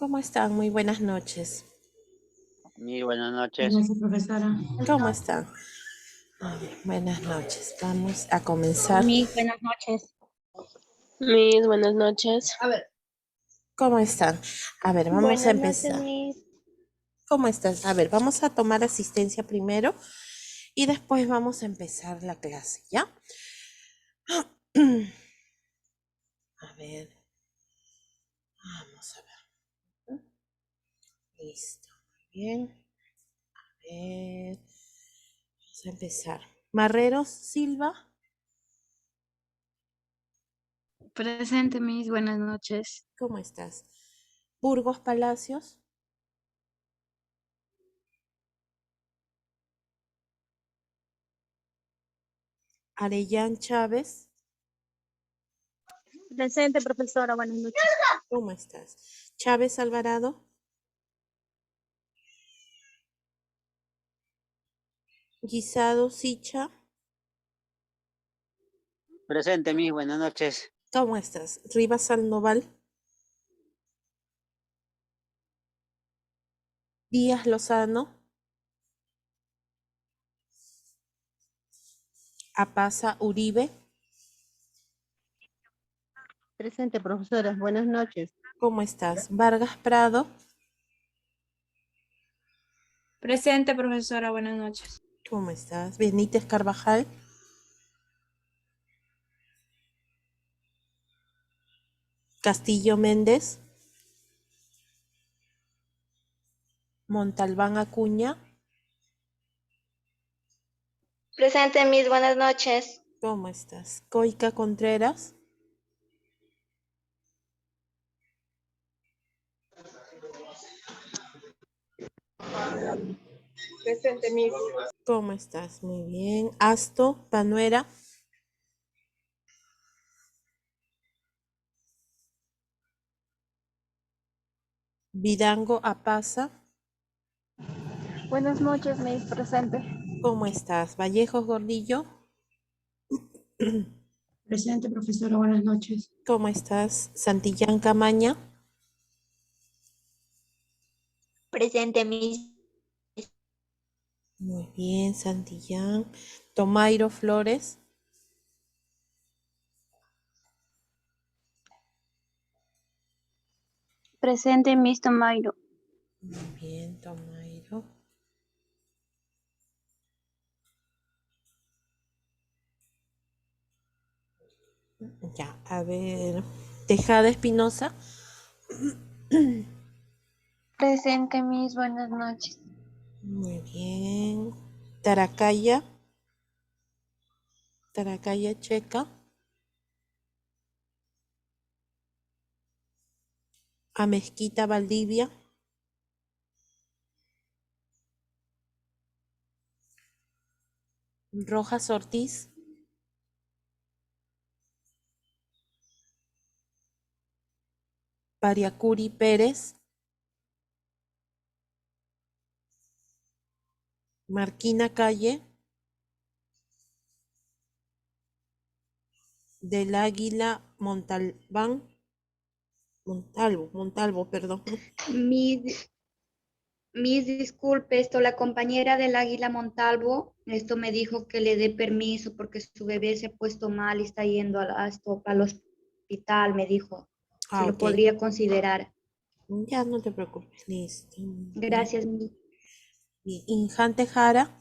¿Cómo están? Muy buenas noches. Muy buenas noches. Gracias, profesora. ¿Cómo están? Buenas noches. Vamos a comenzar. Buenas noches. Buenas noches. ¿Cómo están? A ver, vamos a Buenas noches, empezar. Miss. ¿Cómo estás? A ver, vamos a tomar asistencia primero y después vamos a empezar la clase, ¿ya? A ver. Vamos a ver. Listo. Muy bien. A ver. Vamos a empezar. Marreros Silva. Presente, Miss. Buenas noches. ¿Cómo estás? Burgos Palacios. Arellán Chávez. Presente, profesora. Buenas noches. ¿Cómo estás? Chávez Alvarado. Guisado Sicha. Presente, mis buenas noches. ¿Cómo estás? Rivas Sandoval. Díaz Lozano. Apaza Uribe. Presente, profesora. Buenas noches. ¿Cómo estás? Vargas Prado. Presente, profesora. Buenas noches. ¿Cómo estás? Benítez Carvajal. Castillo Méndez. Montalbán Acuña. Presente, Miss. Buenas noches. ¿Cómo estás? Coica Contreras. Presente, Miss. ¿Cómo estás? Muy bien. Asto Panuera. Vidango Apaza. Buenas noches, Miss. Presente. ¿Cómo estás? Vallejos Gordillo. Presente, profesora. Buenas noches. ¿Cómo estás? Santillán Camaña. Presente, Miss. Muy bien, Santillán. Tomairo Flores. Presente, Miss Tomairo. Muy bien, Tomairo. Ya, a ver. Tejada Espinosa. Presente, Miss. Buenas noches. Muy bien. Taracaya. Taracaya Checa. Amezquita Valdivia. Rojas Ortiz. Pariacuri Pérez. Marquina Calle. Del Águila Montalbán. Montalvo, perdón. Mis disculpe, la compañera del Águila Montalvo, me dijo que le dé permiso porque su bebé se ha puesto mal y está yendo al hospital, me dijo. Se lo Ok. podría considerar. Ya no te preocupes, listo. Gracias, Miss. Y Injante Jara.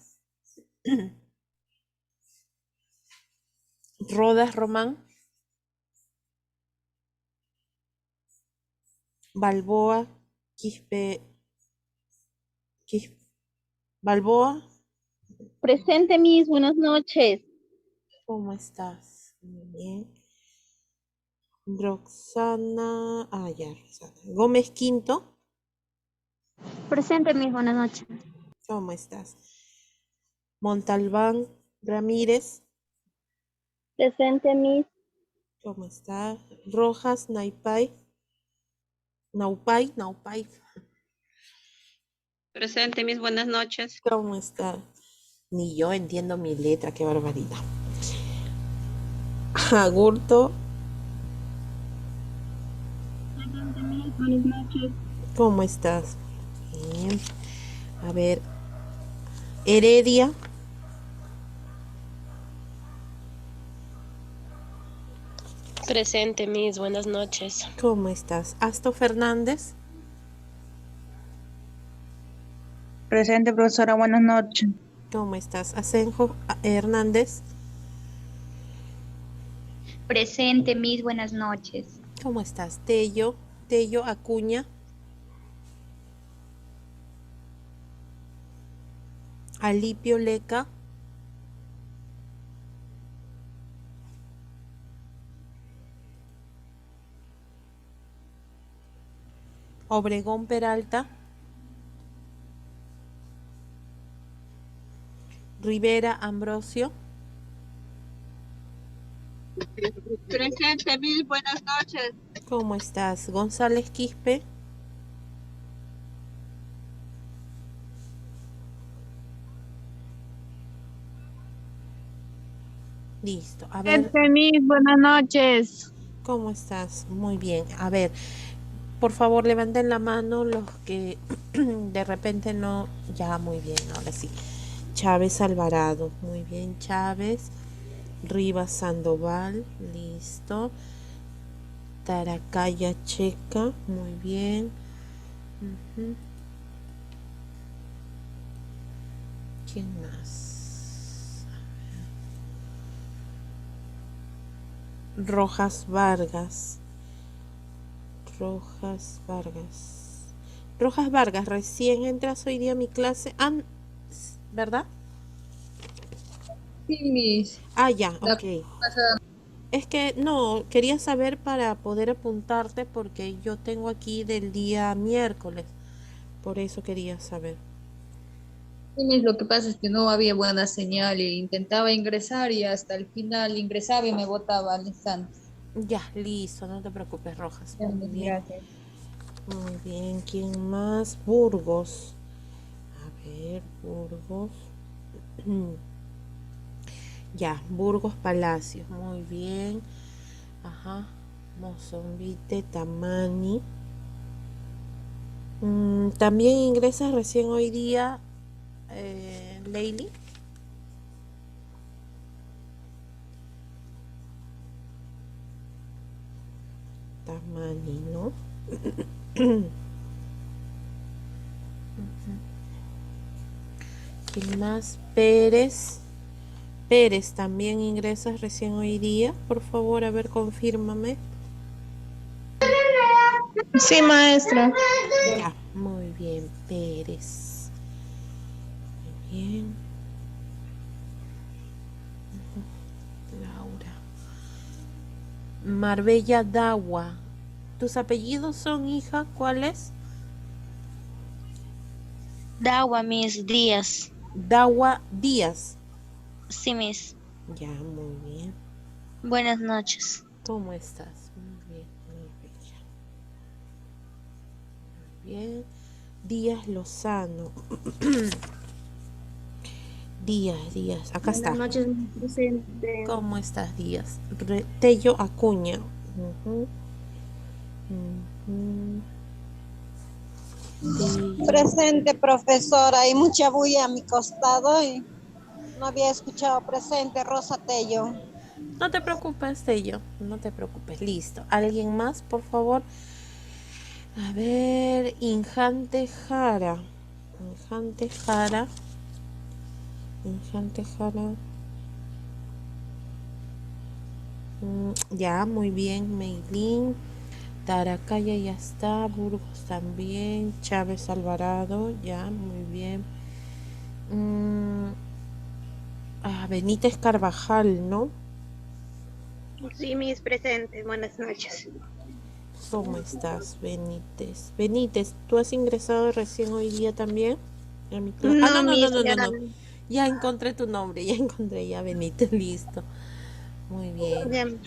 Rodas Román. Balboa. Balboa. Presente, Miss. Buenas noches. ¿Cómo estás? Muy bien. Roxana. Roxana. Gómez Quinto. Presente, Miss. Buenas noches. ¿Cómo estás? Montalbán Ramírez. Presente, Miss. ¿Cómo estás? Rojas Naupay. Presente, Miss. Buenas noches. ¿Cómo estás? Ni yo entiendo mi letra, qué barbaridad. Agurto. Presente, Miss. Buenas noches. ¿Cómo estás? Bien. A ver, Heredia. Presente, Miss. Buenas noches. ¿Cómo estás? Asto Fernández. Presente, profesora. Buenas noches. ¿Cómo estás? Asenjo Hernández. Presente, Miss. Buenas noches. ¿Cómo estás? Tello Acuña. Alipio Leca. Obregón Peralta. Rivera Ambrosio. Presente, Miss. Buenas noches. ¿Cómo estás? González Quispe. Listo. A ver, Presente, Miss. Buenas noches. ¿cómo estás? Muy bien. A ver, por favor, levanten la mano los que de repente no. Ya, muy bien, ahora sí. Chávez Alvarado. Muy bien, Chávez. Rivas Sandoval. Listo. Taracaya Checa. Muy bien. Ujú. ¿Quién más? Rojas Vargas. Rojas Vargas, recién entras hoy día a mi clase. ¿Verdad? Sí, Miss. Ah, ya, ok. Es que no, quería saber para poder apuntarte porque yo tengo aquí del día miércoles. Por eso quería saber. Sí, Miss, lo que pasa es que no había buena señal y intentaba ingresar y hasta el final ingresaba y me botaba al instante. Ya, listo, no te preocupes, Rojas. Muy bien. Gracias. Muy bien, ¿quién más? Burgos. A ver, Burgos. Ya, Burgos Palacios, muy bien. Ajá, Mozambite, Tamani. También ingresas recién hoy día, Leili. Tamani, ¿no? ¿Quién más? Pérez. Pérez, también ingresas recién hoy día. Por favor, a ver, confírmame. Sí, maestra. Ya, muy bien, Pérez. Muy bien. Laura. Marbella Dawa. ¿Tus apellidos son, hija? ¿Cuáles? Dawa, Miss Díaz. Dawa Díaz. Sí, Miss. Ya, muy bien. Buenas noches. ¿Cómo estás? Muy bien, muy bella. Muy bien. Díaz Lozano. Díaz. Acá está. Buenas noches, presente. ¿Cómo estás, Díaz? Tello Acuña. Ujú. Tello. Presente, profesora. Hay mucha bulla a mi costado y no había escuchado. Presente, Rosa Tello. No te preocupes, Tello. No te preocupes. Listo. ¿Alguien más, por favor? A ver, Injante Jara. Ya, muy bien, Meilín. Taracaya ya está, Burgos también, Chávez Alvarado, ya, muy bien. Benítez Carvajal, ¿no? Sí, Miss. Presente. Buenas noches. ¿Cómo estás, Benítez? Benítez, ¿tú has ingresado recién hoy día también? A mi clase? No. Ya encontré tu nombre, ya Benítez, listo. Muy bien.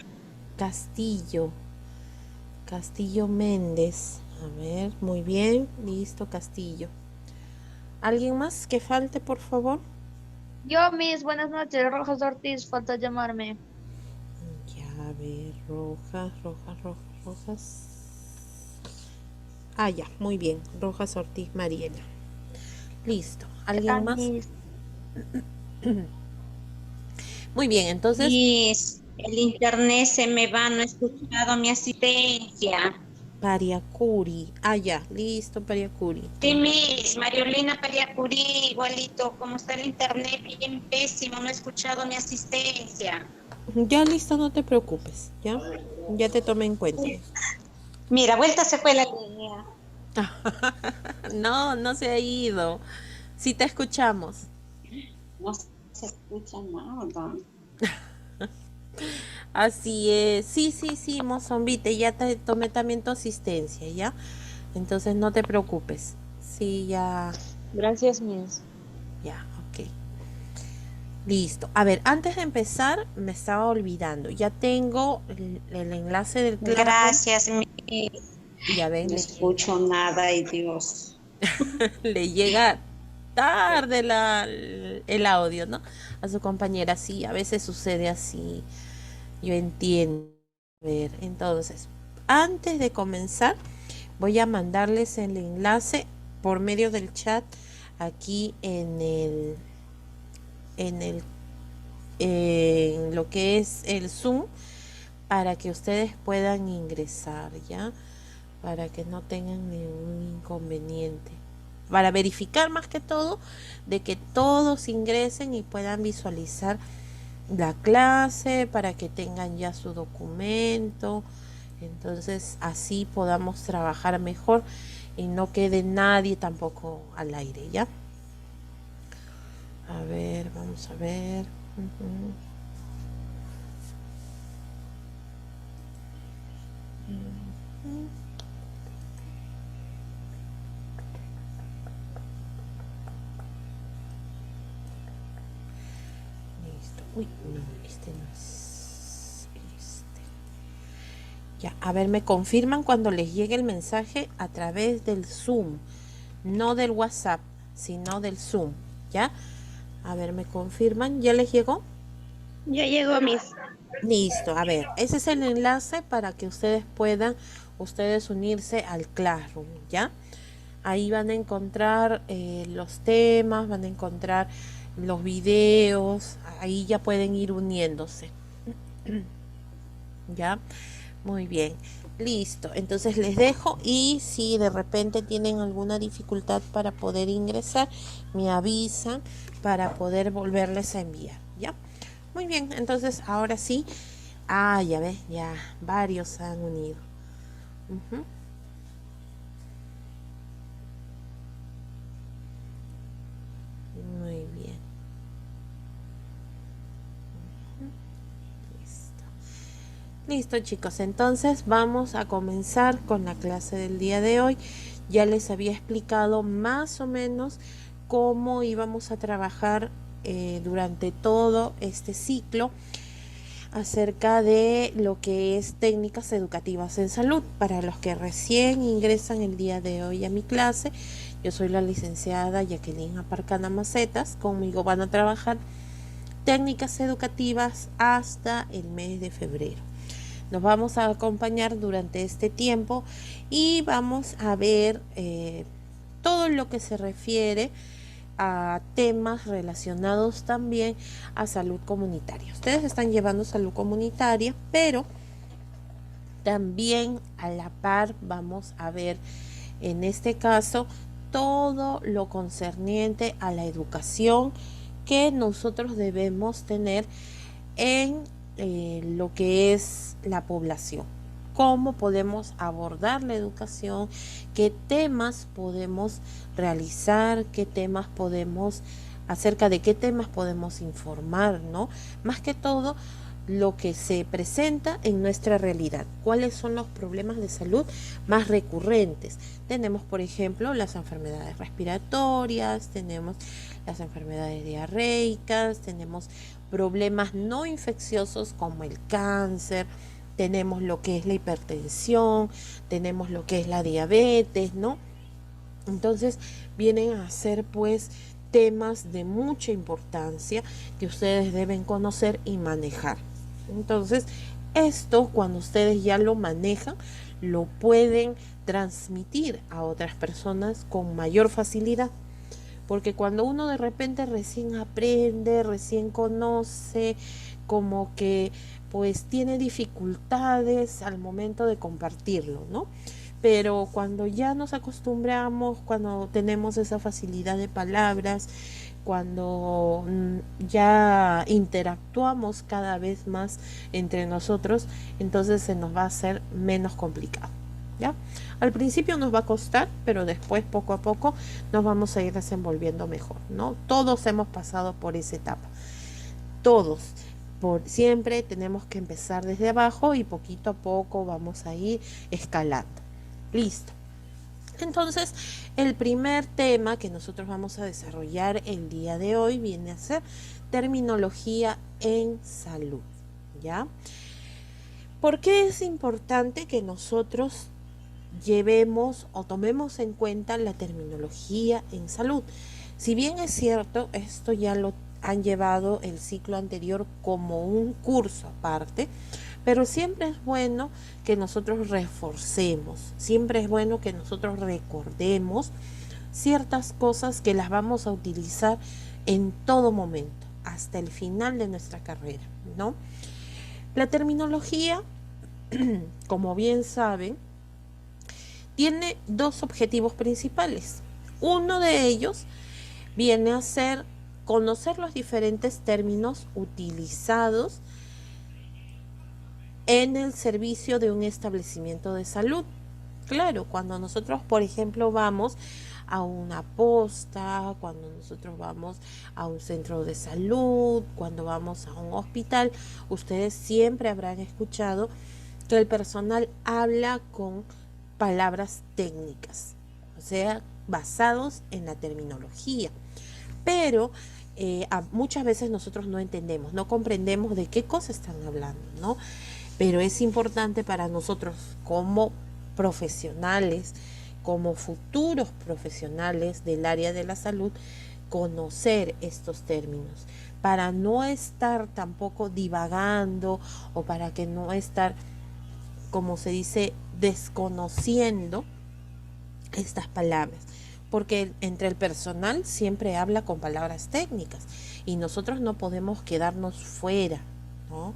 Castillo Méndez. A ver, muy bien, listo, Castillo. ¿Alguien más que falte, por favor? Yo, Miss, buenas noches. Rojas Ortiz, falta llamarme. Ya, a ver, Rojas. Ah, ya, muy bien. Rojas Ortiz Mariela. Listo. ¿Alguien más? Miss. Muy bien, entonces, Miss, el internet se me va, no he escuchado mi asistencia. Pariacuri. Ah, ya, listo, Pariacuri. Sí, Miss, Mariolina Pariacurí, igualito, como está el internet bien pésimo, no he escuchado mi asistencia. Ya listo, no te preocupes, ¿ya? Ya te tomé en cuenta. Mira, vuelta se fue la línea. No, no se ha ido. Sí te escuchamos. No se escucha nada. Así es. Sí, Mozombite, ya te tomé también tu asistencia, ¿ya? Entonces no te preocupes. Sí, ya, Gracias, Miss. ya, ok. Listo. A ver, antes de empezar, me estaba olvidando. Ya tengo el enlace del Classroom. Gracias, Miss. Ya ven, No escucho nada, ay Dios. le llega tarde el audio, ¿no? A su compañera, sí, a veces sucede así. Yo entiendo. A ver, entonces, antes de comenzar, voy a mandarles el enlace por medio del chat aquí en lo que es el Zoom para que ustedes puedan ingresar, ¿ya? Para que no tengan ningún inconveniente. Para verificar más que todo de que todos ingresen y puedan visualizar la clase, para que tengan ya su documento. Entonces así podamos trabajar mejor y no quede nadie tampoco al aire, ¿ya? A ver, vamos a ver. Listo. Uy, no, este no es este. Ya, a ver, me confirman cuando les llegue el mensaje a través del Zoom, no del WhatsApp, sino del Zoom, ¿ya? A ver, me confirman, ¿ya les llegó? Ya llegó, Miss. Listo, a ver, ese es el enlace para que ustedes puedan unirse al Classroom, ¿ya? Ahí van a encontrar los temas, van a encontrar los videos, ahí ya pueden ir uniéndose. ¿Ya? Muy bien. Listo, entonces les dejo y si de repente tienen alguna dificultad para poder ingresar, me avisan para poder volverles a enviar, ¿ya? Muy bien, entonces ahora sí. Ah, ya ves, ya varios se han unido. Ujú. Muy bien. Listo, chicos, entonces vamos a comenzar con la clase del día de hoy. Ya les había explicado más o menos cómo íbamos a trabajar durante todo este ciclo acerca de lo que es técnicas educativas en salud. Para los que recién ingresan el día de hoy a mi clase, yo soy la licenciada Jacqueline Aparcana Macetas. Conmigo van a trabajar técnicas educativas hasta el mes de febrero. Nos vamos a acompañar durante este tiempo y vamos a ver todo lo que se refiere a temas relacionados también a salud comunitaria. Ustedes están llevando salud comunitaria, pero también a la par vamos a ver en este caso todo lo concerniente a la educación que nosotros debemos tener en lo que es la población. Cómo podemos abordar la educación, qué temas podemos realizar, acerca de qué temas podemos informar, ¿no? Más que todo, lo que se presenta en nuestra realidad. ¿Cuáles son los problemas de salud más recurrentes? Tenemos, por ejemplo, las enfermedades respiratorias, tenemos las enfermedades diarreicas, tenemos problemas no infecciosos como el cáncer, tenemos lo que es la hipertensión, tenemos lo que es la diabetes, ¿no? Entonces vienen a ser pues temas de mucha importancia que ustedes deben conocer y manejar. Entonces esto, cuando ustedes ya lo manejan, lo pueden transmitir a otras personas con mayor facilidad. Porque cuando uno de repente recién aprende, recién conoce, como que pues tiene dificultades al momento de compartirlo, ¿no? Pero cuando ya nos acostumbramos, cuando tenemos esa facilidad de palabras, cuando ya interactuamos cada vez más entre nosotros, entonces se nos va a hacer menos complicado, ¿ya? Al principio nos va a costar, pero después poco a poco nos vamos a ir desenvolviendo mejor, ¿no? Todos hemos pasado por esa etapa, todos. Siempre tenemos que empezar desde abajo y poquito a poco vamos a ir escalando. Listo. Entonces, el primer tema que nosotros vamos a desarrollar el día de hoy viene a ser terminología en salud, ¿ya? ¿Por qué es importante que nosotros llevemos o tomemos en cuenta la terminología en salud? Si bien es cierto, esto ya lo han llevado el ciclo anterior como un curso aparte, pero siempre es bueno que nosotros reforcemos, siempre es bueno que nosotros recordemos ciertas cosas que las vamos a utilizar en todo momento, hasta el final de nuestra carrera, ¿no? La terminología, como bien saben, tiene dos objetivos principales. Uno de ellos viene a ser conocer los diferentes términos utilizados en el servicio de un establecimiento de salud. Claro, cuando nosotros, por ejemplo, vamos a una posta, cuando nosotros vamos a un centro de salud, cuando vamos a un hospital, ustedes siempre habrán escuchado que el personal habla con palabras técnicas, o sea, basados en la terminología. Pero muchas veces nosotros no entendemos, no comprendemos de qué cosa están hablando, ¿no? Pero es importante para nosotros como profesionales, como futuros profesionales del área de la salud, conocer estos términos para no estar tampoco divagando o para que no estar, como se dice, desconociendo estas palabras. Porque entre el personal siempre habla con palabras técnicas y nosotros no podemos quedarnos fuera, ¿no?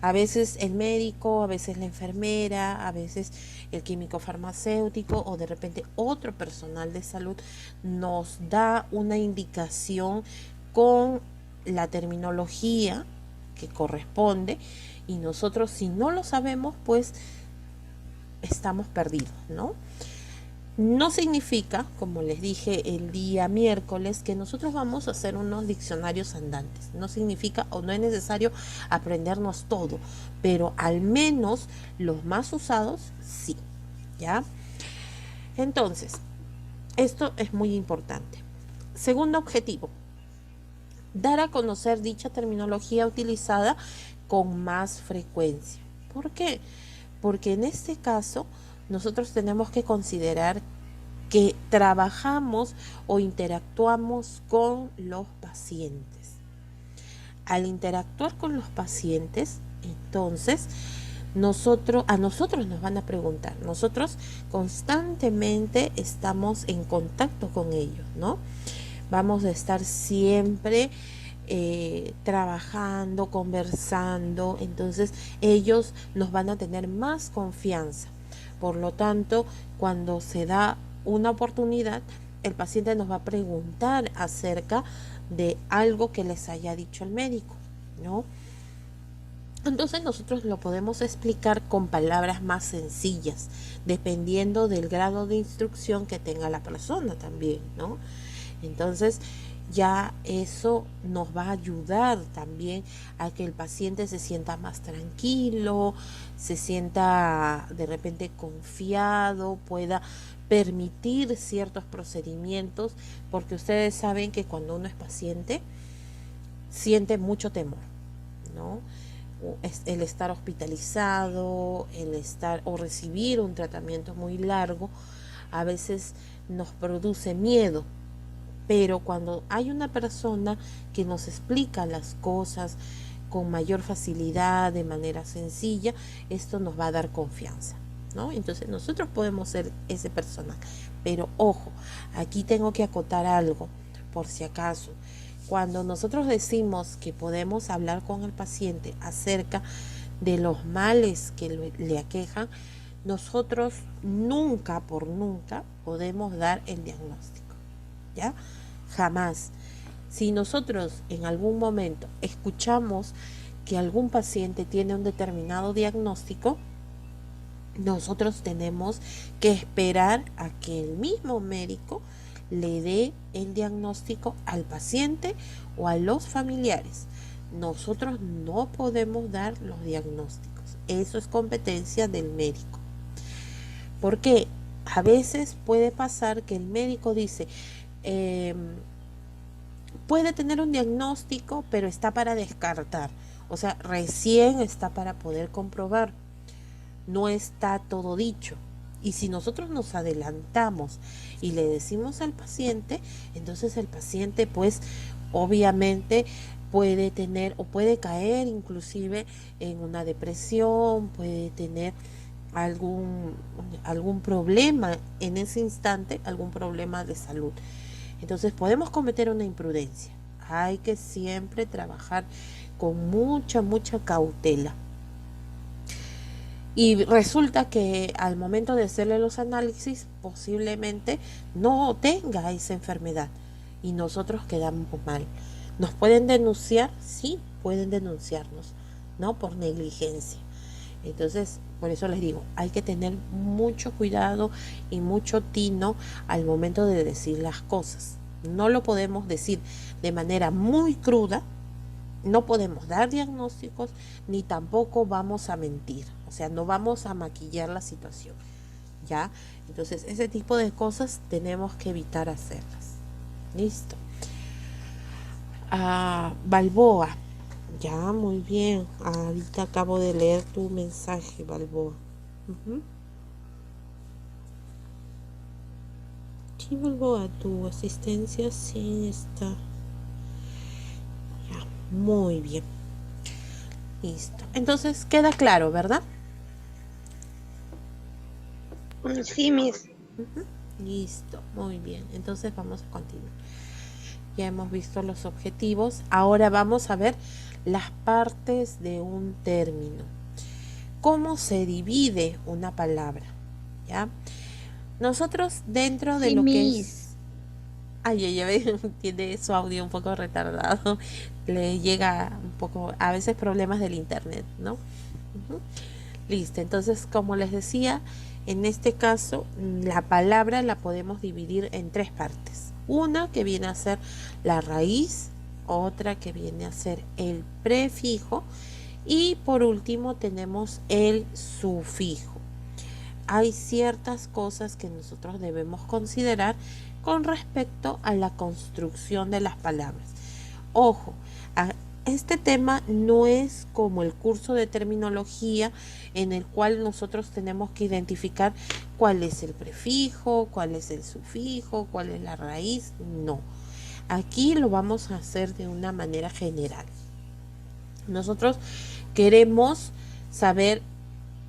A veces el médico, a veces la enfermera, a veces el químico farmacéutico o de repente otro personal de salud nos da una indicación con la terminología que corresponde y nosotros, si no lo sabemos, pues estamos perdidos, ¿no? No significa, como les dije el día miércoles, que nosotros vamos a hacer unos diccionarios andantes. No significa o no es necesario aprendernos todo, pero al menos los más usados sí, ¿ya? Entonces, esto es muy importante. Segundo objetivo, dar a conocer dicha terminología utilizada con más frecuencia. ¿Por qué? Porque en este caso nosotros tenemos que considerar que trabajamos o interactuamos con los pacientes. Al interactuar con los pacientes, entonces a nosotros nos van a preguntar. Nosotros constantemente estamos en contacto con ellos, ¿no? Vamos a estar siempre trabajando, conversando, entonces ellos nos van a tener más confianza. Por lo tanto, cuando se da una oportunidad, el paciente nos va a preguntar acerca de algo que les haya dicho el médico, ¿no? Entonces nosotros lo podemos explicar con palabras más sencillas, dependiendo del grado de instrucción que tenga la persona también, ¿no? Entonces ya eso nos va a ayudar también a que el paciente se sienta más tranquilo, se sienta de repente confiado, pueda permitir ciertos procedimientos, porque ustedes saben que cuando uno es paciente siente mucho temor, ¿no? El estar hospitalizado, el estar o recibir un tratamiento muy largo, a veces nos produce miedo. Pero cuando hay una persona que nos explica las cosas con mayor facilidad, de manera sencilla, esto nos va a dar confianza, ¿no? Entonces nosotros podemos ser ese personal. Pero ojo, aquí tengo que acotar algo, por si acaso. Cuando nosotros decimos que podemos hablar con el paciente acerca de los males que le aquejan, nosotros nunca por nunca podemos dar el diagnóstico, ¿ya? Jamás. Si nosotros en algún momento escuchamos que algún paciente tiene un determinado diagnóstico, nosotros tenemos que esperar a que el mismo médico le dé el diagnóstico al paciente o a los familiares. Nosotros no podemos dar los diagnósticos. Eso es competencia del médico. Porque a veces puede pasar que el médico dice, puede tener un diagnóstico, pero está para descartar. O sea, recién está para poder comprobar. No está todo dicho. Y si nosotros nos adelantamos y le decimos al paciente, entonces el paciente pues obviamente puede tener o puede caer inclusive en una depresión, puede tener algún problema en ese instante, algún problema de salud. Entonces podemos cometer una imprudencia. Hay que siempre trabajar con mucha cautela. Y resulta que al momento de hacerle los análisis posiblemente no tenga esa enfermedad y nosotros quedamos mal. ¿Nos pueden denunciar? Sí, pueden denunciarnos, ¿no? Por negligencia. Entonces, por eso les digo, hay que tener mucho cuidado y mucho tino al momento de decir las cosas. No lo podemos decir de manera muy cruda, no podemos dar diagnósticos, ni tampoco vamos a mentir. O sea, no vamos a maquillar la situación, ¿ya? Entonces, ese tipo de cosas tenemos que evitar hacerlas. Listo. Balboa. Ya, muy bien. Ahorita acabo de leer tu mensaje, Balboa. Sí, Balboa, tu asistencia sí está. Ya, muy bien. Listo. Entonces, queda claro, ¿verdad? Sí, Miss. Listo, muy bien. Entonces vamos a continuar. Ya hemos visto los objetivos. Ahora vamos a ver las partes de un término. ¿Cómo se divide una palabra? ¿Ya? Nosotros dentro de lo que es... Ay, ella tiene su audio un poco retardado. Le llega un poco, a veces problemas del internet, ¿no? Listo, entonces como les decía, en este caso la palabra la podemos dividir en tres partes. Una que viene a ser la raíz, otra que viene a ser el prefijo y por último tenemos el sufijo. Hay ciertas cosas que nosotros debemos considerar con respecto a la construcción de las palabras. Ojo, este tema no es como el curso de terminología en el cual nosotros tenemos que identificar cuál es el prefijo, cuál es el sufijo, cuál es la raíz. No, aquí lo vamos a hacer de una manera general. Nosotros queremos saber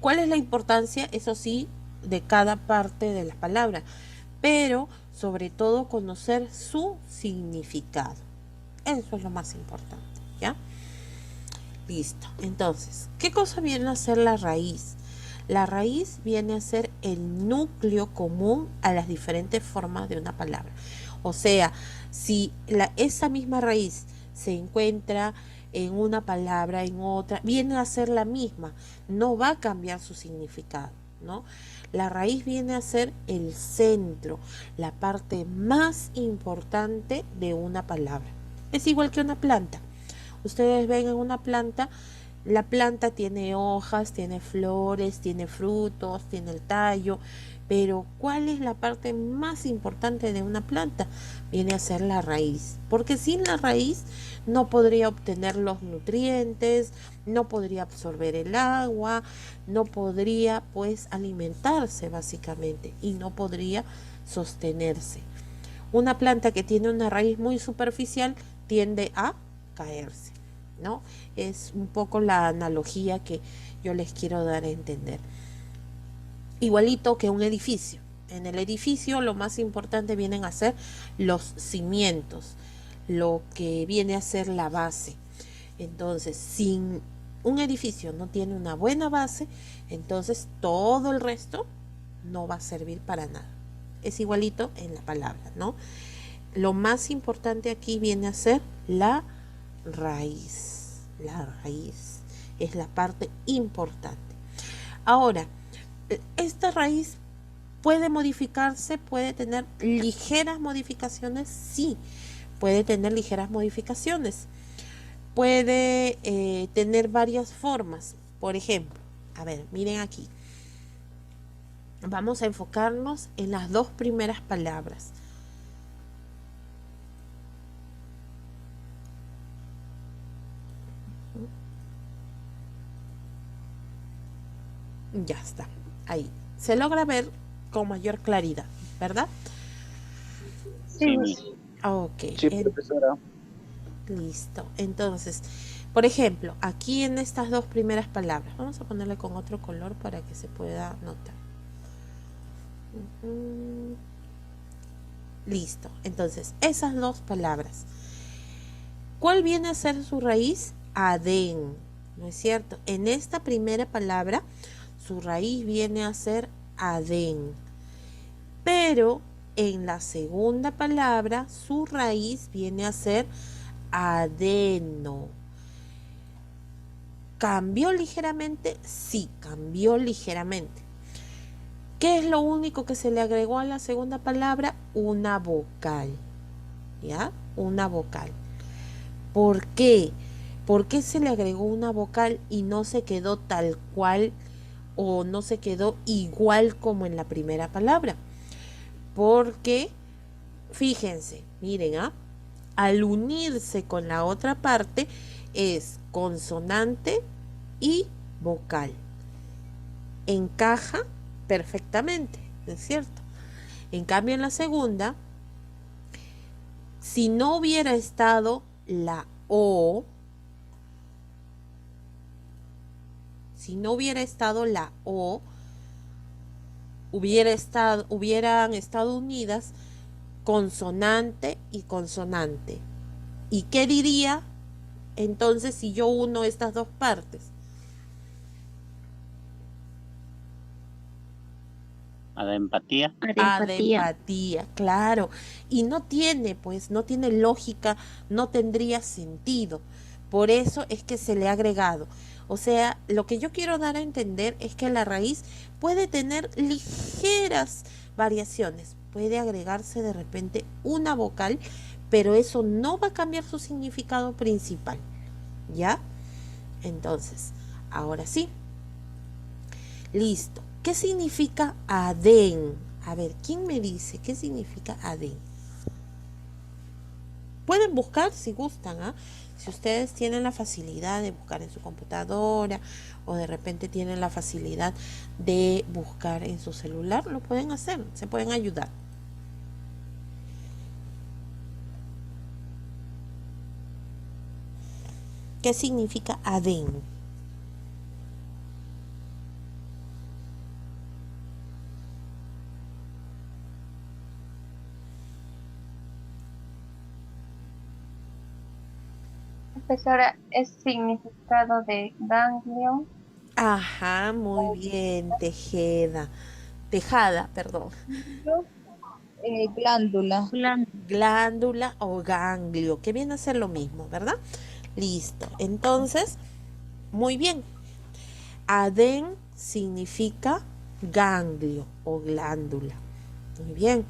cuál es la importancia, eso sí, de cada parte de la palabra, pero sobre todo conocer su significado. Eso es lo más importante, ¿ya? Listo. Entonces, ¿qué cosa viene a ser la raíz? La raíz viene a ser el núcleo común a las diferentes formas de una palabra. O sea, si esa misma raíz se encuentra en una palabra, en otra, viene a ser la misma, no va a cambiar su significado, ¿no? La raíz viene a ser el centro, la parte más importante de una palabra. Es igual que una planta. Ustedes ven en una planta, la planta tiene hojas, tiene flores, tiene frutos, tiene el tallo, pero ¿cuál es la parte más importante de una planta? Viene a ser la raíz, porque sin la raíz no podría obtener los nutrientes, no podría absorber el agua, no podría pues alimentarse básicamente y no podría sostenerse. Una planta que tiene una raíz muy superficial tiende a caerse, ¿no? Es un poco la analogía que yo les quiero dar a entender. igualito que un edificio. En el edificio lo más importante vienen a ser los cimientos, lo que viene a ser la base. Entonces, si un edificio no tiene una buena base, entonces todo el resto no va a servir para nada. Es igualito en la palabra, ¿no? Lo más importante aquí viene a ser la raíz. La raíz es la parte importante. Ahora, esta raíz puede modificarse, puede tener ligeras modificaciones, sí, puede tener ligeras modificaciones. Puede tener varias formas. Por ejemplo, a ver, miren aquí. Vamos a enfocarnos en las dos primeras palabras. Ya está, ahí. Se logra ver con mayor claridad, ¿verdad? Sí, Miss. Ok. Sí, profesora. Listo. Entonces, por ejemplo, aquí en estas dos primeras palabras, vamos a ponerle con otro color para que se pueda notar. Listo. Entonces, esas dos palabras. ¿Cuál viene a ser su raíz? Adén, ¿no es cierto? En esta primera palabra, su raíz viene a ser adén. Pero en la segunda palabra, su raíz viene a ser adeno. ¿Cambió ligeramente? Sí, cambió ligeramente. ¿Qué es lo único que se le agregó a la segunda palabra? Una vocal. ¿Ya? Una vocal. ¿Por qué? ¿Por qué se le agregó una vocal y no se quedó tal cual o no se quedó igual como en la primera palabra? Porque, fíjense, miren, al unirse con la otra parte es consonante y vocal. Encaja perfectamente, ¿no es cierto? En cambio, en la segunda, si no hubiera estado la O, hubieran estado unidas consonante y consonante. ¿Y qué diría entonces si yo uno estas dos partes? Adempatía. Adempatía, claro. Y no tiene, pues, no tiene lógica, no tendría sentido. Por eso es que se le ha agregado. O sea, lo que yo quiero dar a entender es que la raíz puede tener ligeras variaciones. Puede agregarse de repente una vocal, pero eso no va a cambiar su significado principal. ¿Ya? Entonces, ahora sí. Listo. ¿Qué significa adén? A ver, ¿quién me dice qué significa adén? Pueden buscar si gustan, si ustedes tienen la facilidad de buscar en su computadora o de repente tienen la facilidad de buscar en su celular, lo pueden hacer, se pueden ayudar. ¿Qué significa adén? Profesora, es significado de ganglio. Ajá, muy bien, Tejada, perdón. Glándula. Glándula o ganglio, que viene a ser lo mismo, ¿verdad? Listo. Entonces, muy bien. Adén significa ganglio o glándula. Muy bien.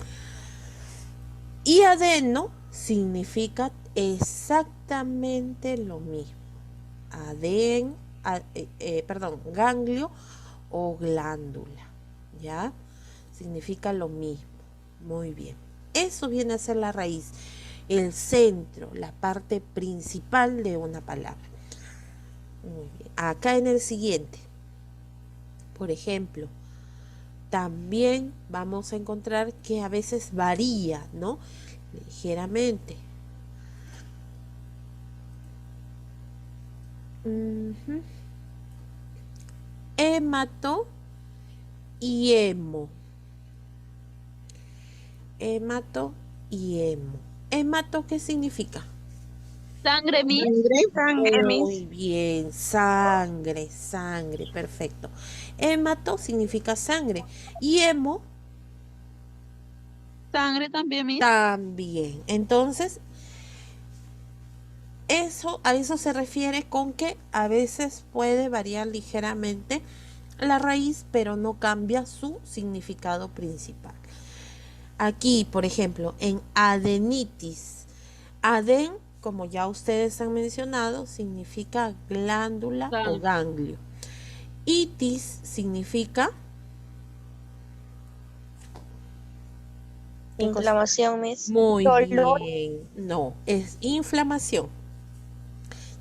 Y adeno significa exactamente lo mismo. Ganglio o glándula. ¿Ya? Significa lo mismo. Muy bien. Eso viene a ser la raíz, el centro, la parte principal de una palabra. Muy bien. Acá en el siguiente, por ejemplo, también vamos a encontrar que a veces varía, ¿no? Ligeramente. Hemato y hemo. Hemato y hemo. ¿Hemato qué significa? Sangre, Miss. Sangre, Muy Miss. bien, sangre, sangre, perfecto. Hemato significa sangre y hemo Sangre también, Miss. también. Entonces, a eso se refiere con que a veces puede variar ligeramente la raíz, pero no cambia su significado principal. Aquí, por ejemplo, en adenitis, aden, como ya ustedes han mencionado, significa glándula o ganglio. Itis significa Inflamación, Miss. muy Dolor. bien. No, es inflamación.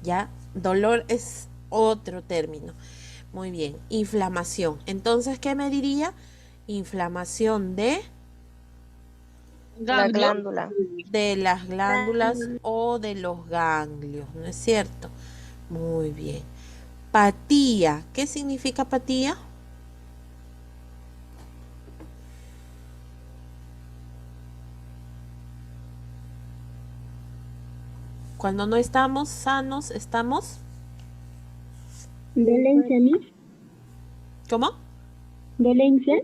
Ya, dolor es otro término. Muy bien, inflamación. Entonces, ¿qué me diría? Inflamación La glándula. de las glándulas o de los ganglios, ¿no es cierto? Muy bien. Patía, ¿qué significa patía? Cuando no estamos sanos, estamos. Dolencia, Miss. ¿Cómo? Dolencia.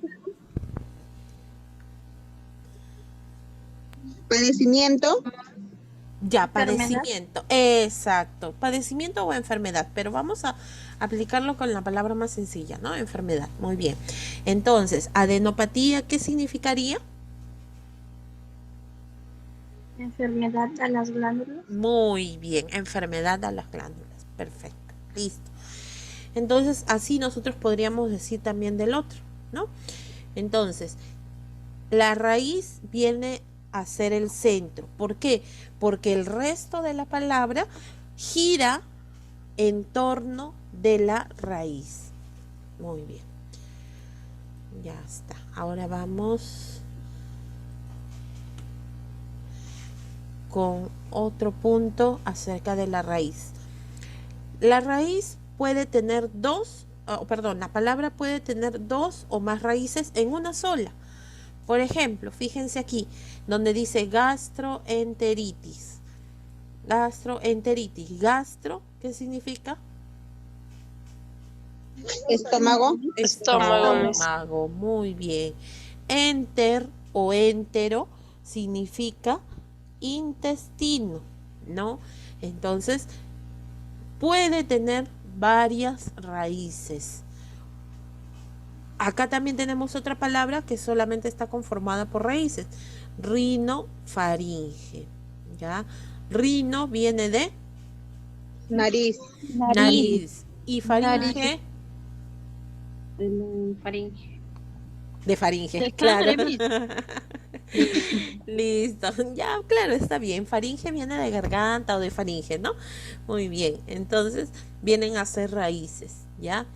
Padecimiento. Ya, padecimiento. Exacto. Padecimiento o enfermedad. Pero vamos a aplicarlo con la palabra más sencilla, ¿no? Enfermedad. Muy bien. Entonces, adenopatía, ¿qué significaría? Enfermedad a las glándulas. Muy bien. Enfermedad a las glándulas. Perfecto. Listo. Entonces, así nosotros podríamos decir también del otro, ¿no? Entonces, la raíz viene a ser el centro. ¿Por qué? Porque el resto de la palabra gira en torno de la raíz. Muy bien. Ya está. Ahora vamos con otro punto acerca de la raíz. La raíz puede tener la palabra puede tener dos o más raíces en una sola. Por ejemplo, fíjense aquí, donde dice gastroenteritis. Gastroenteritis. Gastro, ¿qué significa? Estómago. Estómago, muy bien. Enter o entero significa intestino, ¿no? Entonces, puede tener varias raíces. Acá también tenemos otra palabra que solamente está conformada por raíces. Rinofaringe. ¿Ya? Rino viene de Nariz. nariz. Y faringe Faringe. de faringe. De Claro. sangre, Miss. Listo. Ya, claro, está bien. Faringe viene de garganta o de faringe, ¿no? Muy bien. Entonces, vienen a ser raíces, ¿ya?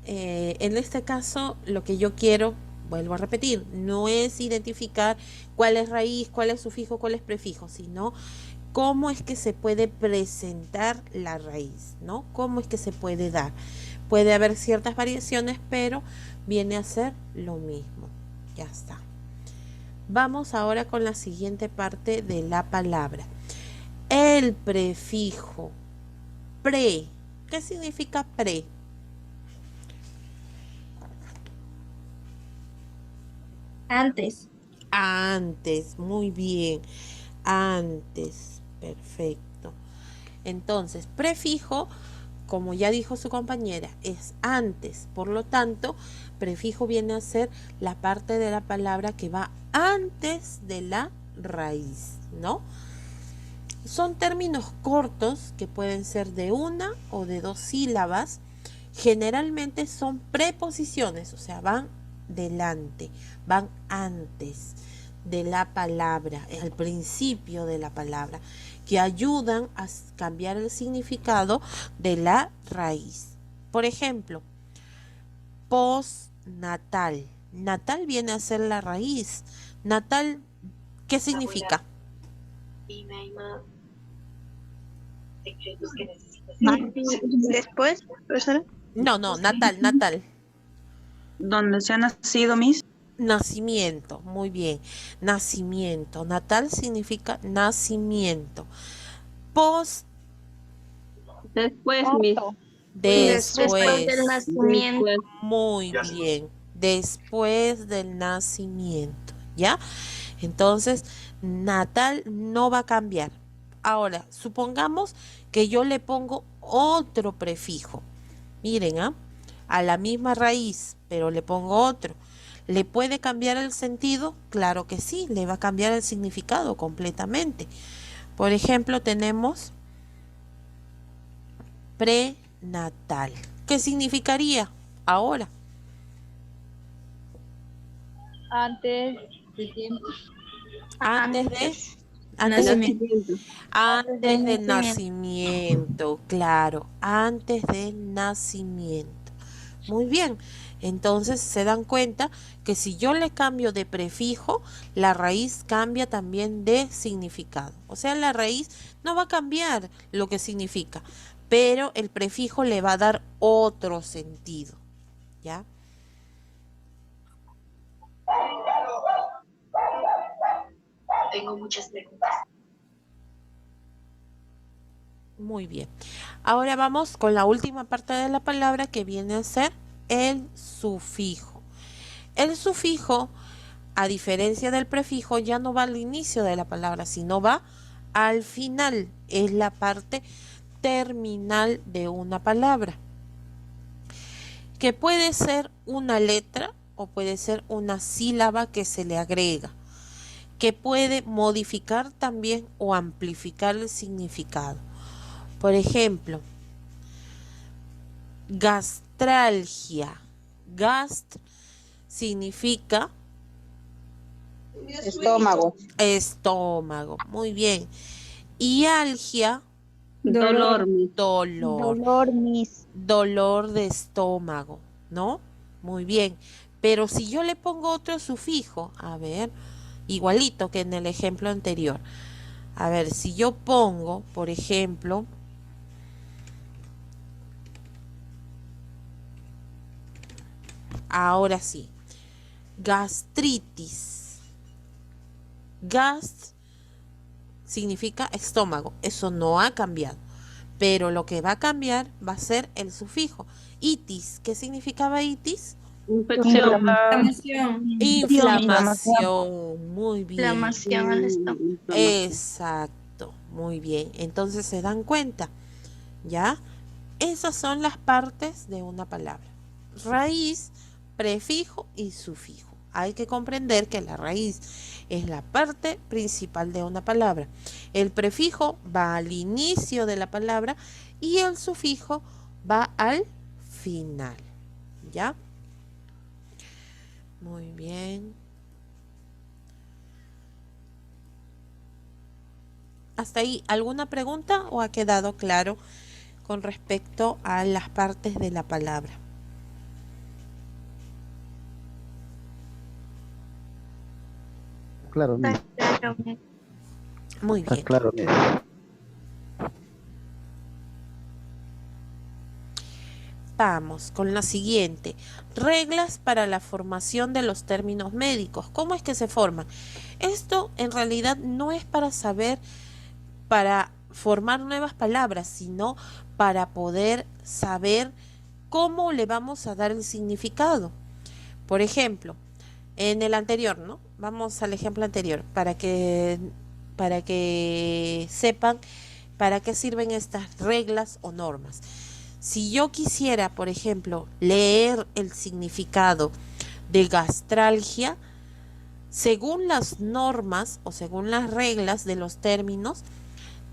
En este caso, lo que yo quiero, vuelvo a repetir, no es identificar cuál es raíz, cuál es sufijo, cuál es prefijo, sino cómo es que se puede presentar la raíz, ¿no? Cómo es que se puede dar. Puede haber ciertas variaciones, pero viene a ser lo mismo. Ya está. Vamos ahora con la siguiente parte de la palabra. El prefijo pre. ¿Qué significa pre? Antes. Antes, muy bien. Antes, perfecto. Entonces, prefijo, como ya dijo su compañera, es antes. Por lo tanto, prefijo viene a ser la parte de la palabra que va antes de la raíz, ¿no? Son términos cortos que pueden ser de una o de dos sílabas. Generalmente son preposiciones, o sea, van delante, van antes de la palabra, al principio de la palabra, que ayudan a cambiar el significado de la raíz. Por ejemplo, postnatal. Natal viene a ser la raíz. Natal, ¿qué significa? Después, profesora. No, natal. ¿Dónde se ha nacido, Miss? Nacimiento, muy bien. Nacimiento. Natal significa nacimiento. Post, Después, Miss. Después del después. nacimiento. Muy bien. Después del nacimiento. ¿Ya? Entonces, natal no va a cambiar. Ahora, supongamos que yo le pongo otro prefijo. Miren, ¿ah? A la misma raíz, pero le pongo otro. ¿Le puede cambiar el sentido? Claro que sí, le va a cambiar el significado completamente. Por ejemplo, tenemos prenatal. ¿Qué significaría ahora? Antes de tiempo. Antes de antes del nacimiento, claro, antes del nacimiento. Muy bien, entonces se dan cuenta que si yo le cambio de prefijo, la raíz cambia también de significado. O sea, la raíz no va a cambiar lo que significa, pero el prefijo le va a dar otro sentido. ¿Ya? Tengo muchas preguntas. Muy bien. Ahora vamos con la última parte de la palabra que viene a ser el sufijo. El sufijo, a diferencia del prefijo, ya no va al inicio de la palabra, sino va al final. Es la parte terminal de una palabra, que puede ser una letra o puede ser una sílaba que se le agrega, que puede modificar también o amplificar el significado. Por ejemplo, gastralgia. Gast significa Estómago. estómago. Muy bien. Y algia, Dolor, Miss. Dolor, Miss. dolor de estómago, ¿no? Muy bien. Pero si yo le pongo otro sufijo, a ver, igualito que en el ejemplo anterior. A ver, si yo pongo, por ejemplo, ahora sí, gastritis. Gast significa estómago, eso no ha cambiado, pero lo que va a cambiar va a ser el sufijo. Itis, ¿qué significaba itis? Infección. Inflamación, muy bien. Inflamación al estómago. Exacto, muy bien. Entonces se dan cuenta, ¿ya? Esas son las partes de una palabra: raíz, prefijo y sufijo. Hay que comprender que la raíz es la parte principal de una palabra. El prefijo va al inicio de la palabra y el sufijo va al final. ¿Ya? Muy bien. ¿Hasta ahí alguna pregunta o ha quedado claro con respecto a las partes de la palabra? Claro, Miss. Muy Está bien. claro, Miss. Vamos con la siguiente. Reglas para la formación de los términos médicos. ¿Cómo es que se forman? Esto en realidad no es para saber, para formar nuevas palabras, sino para poder saber cómo le vamos a dar el significado. Por ejemplo, en el anterior, ¿no? Vamos al ejemplo anterior para que sepan para qué sirven estas reglas o normas. Si yo quisiera, por ejemplo, leer el significado de gastralgia, según las normas o según las reglas de los términos,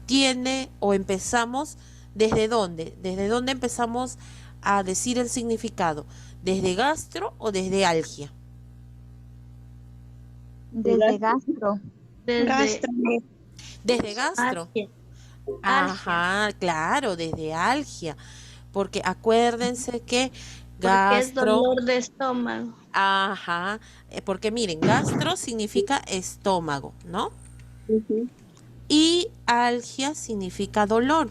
tiene o empezamos ¿desde dónde? ¿Desde dónde empezamos a decir el significado? ¿Desde gastro o desde algia? Desde gastro. Desde gastro. Ajá, claro, desde algia. Porque acuérdense que Porque es gastro. dolor de estómago. Ajá, porque miren, gastro significa estómago, ¿no? Y algia significa dolor.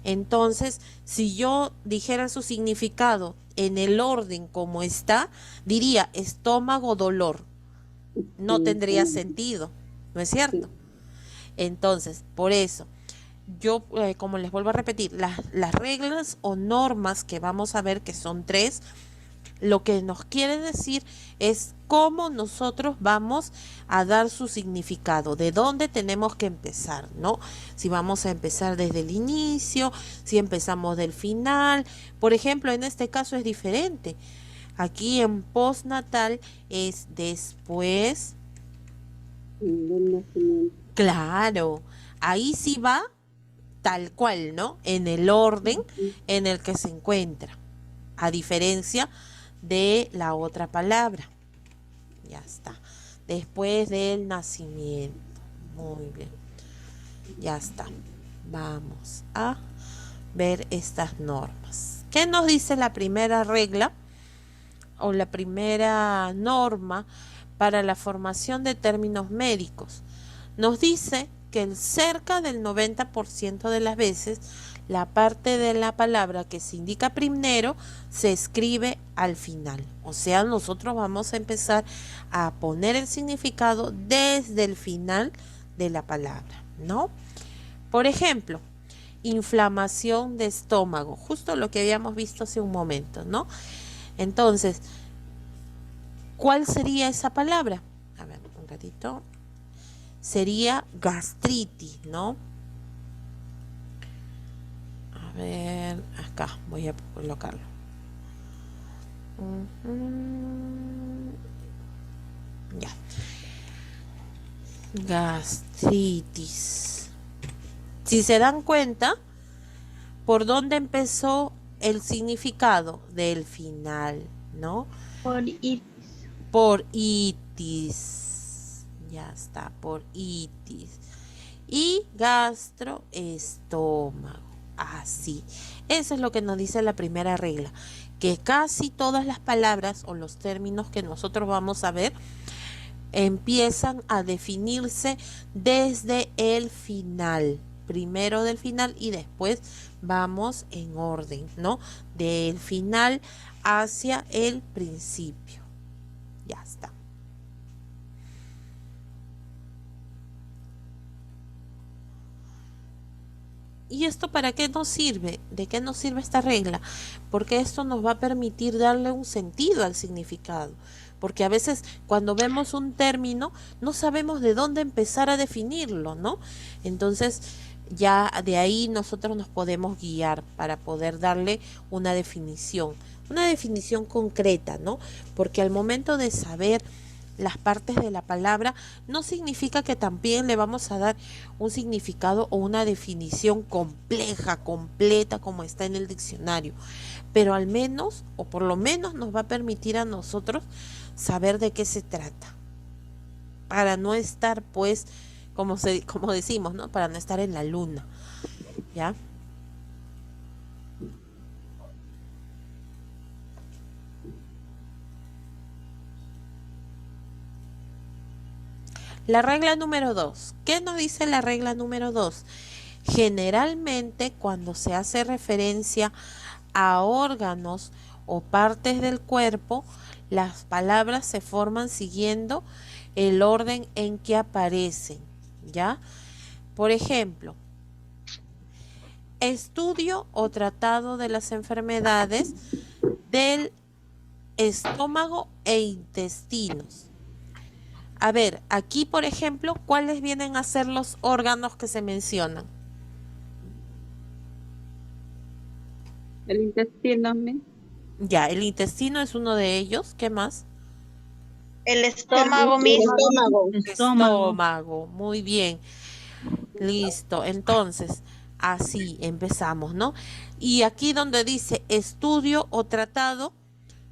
Entonces, si yo dijera su significado en el orden como está, diría estómago, dolor. No tendría sentido, ¿no es cierto? Entonces, por eso, yo, como les vuelvo a repetir, las reglas o normas que vamos a ver, que son 3, lo que nos quiere decir es cómo nosotros vamos a dar su significado, de dónde tenemos que empezar, ¿no? Si vamos a empezar desde el inicio, si empezamos del final. Por ejemplo, en este caso es diferente. Aquí en postnatal es después. Claro, ahí sí va tal cual, ¿no? En el orden en el que se encuentra, a diferencia de la otra palabra. Ya está. Después del nacimiento. Muy bien. Ya está. Vamos a ver estas normas. ¿Qué nos dice la primera regla o la primera norma para la formación de términos médicos? Nos dice que cerca del 90% de las veces la parte de la palabra que se indica primero se escribe al final. O sea, nosotros vamos a empezar a poner el significado desde el final de la palabra, ¿no? Por ejemplo, inflamación de estómago, justo lo que habíamos visto hace un momento, ¿no? Entonces, ¿cuál sería esa palabra? A ver, un ratito. Sería gastritis, ¿no? A ver, acá voy a colocarlo. Ya. Gastritis. Si se dan cuenta, ¿por dónde empezó el significado del final, no? Por itis. Por itis. Ya está, por itis. Y gastro, estómago. Así. Eso es lo que nos dice la primera regla. Que casi todas las palabras o los términos que nosotros vamos a ver empiezan a definirse desde el final. Primero del final y después vamos en orden, ¿no? Del final hacia el principio. Ya está. ¿Y esto para qué nos sirve? ¿De qué nos sirve esta regla? Porque esto nos va a permitir darle un sentido al significado. Porque a veces cuando vemos un término no sabemos de dónde empezar a definirlo, ¿no? Entonces ya de ahí nosotros nos podemos guiar para poder darle una definición concreta, ¿no? Porque al momento de saber las partes de la palabra no significa que también le vamos a dar un significado o una definición compleja, completa como está en el diccionario, pero al menos o por lo menos nos va a permitir a nosotros saber de qué se trata, para no estar pues como decimos, ¿no? Para no estar en la luna, ¿ya? La regla número 2. ¿Qué nos dice la regla número 2? Generalmente cuando se hace referencia a órganos o partes del cuerpo, las palabras se forman siguiendo el orden en que aparecen, ¿ya? Por ejemplo, estudio o tratado de las enfermedades del estómago e intestinos. A ver, aquí por ejemplo, ¿cuáles vienen a ser los órganos que se mencionan? El intestino, Miss. Ya, el intestino es uno de ellos. ¿Qué más? El estómago mismo. Estómago, muy bien. Listo, entonces, así empezamos, ¿no? Y aquí donde dice estudio o tratado,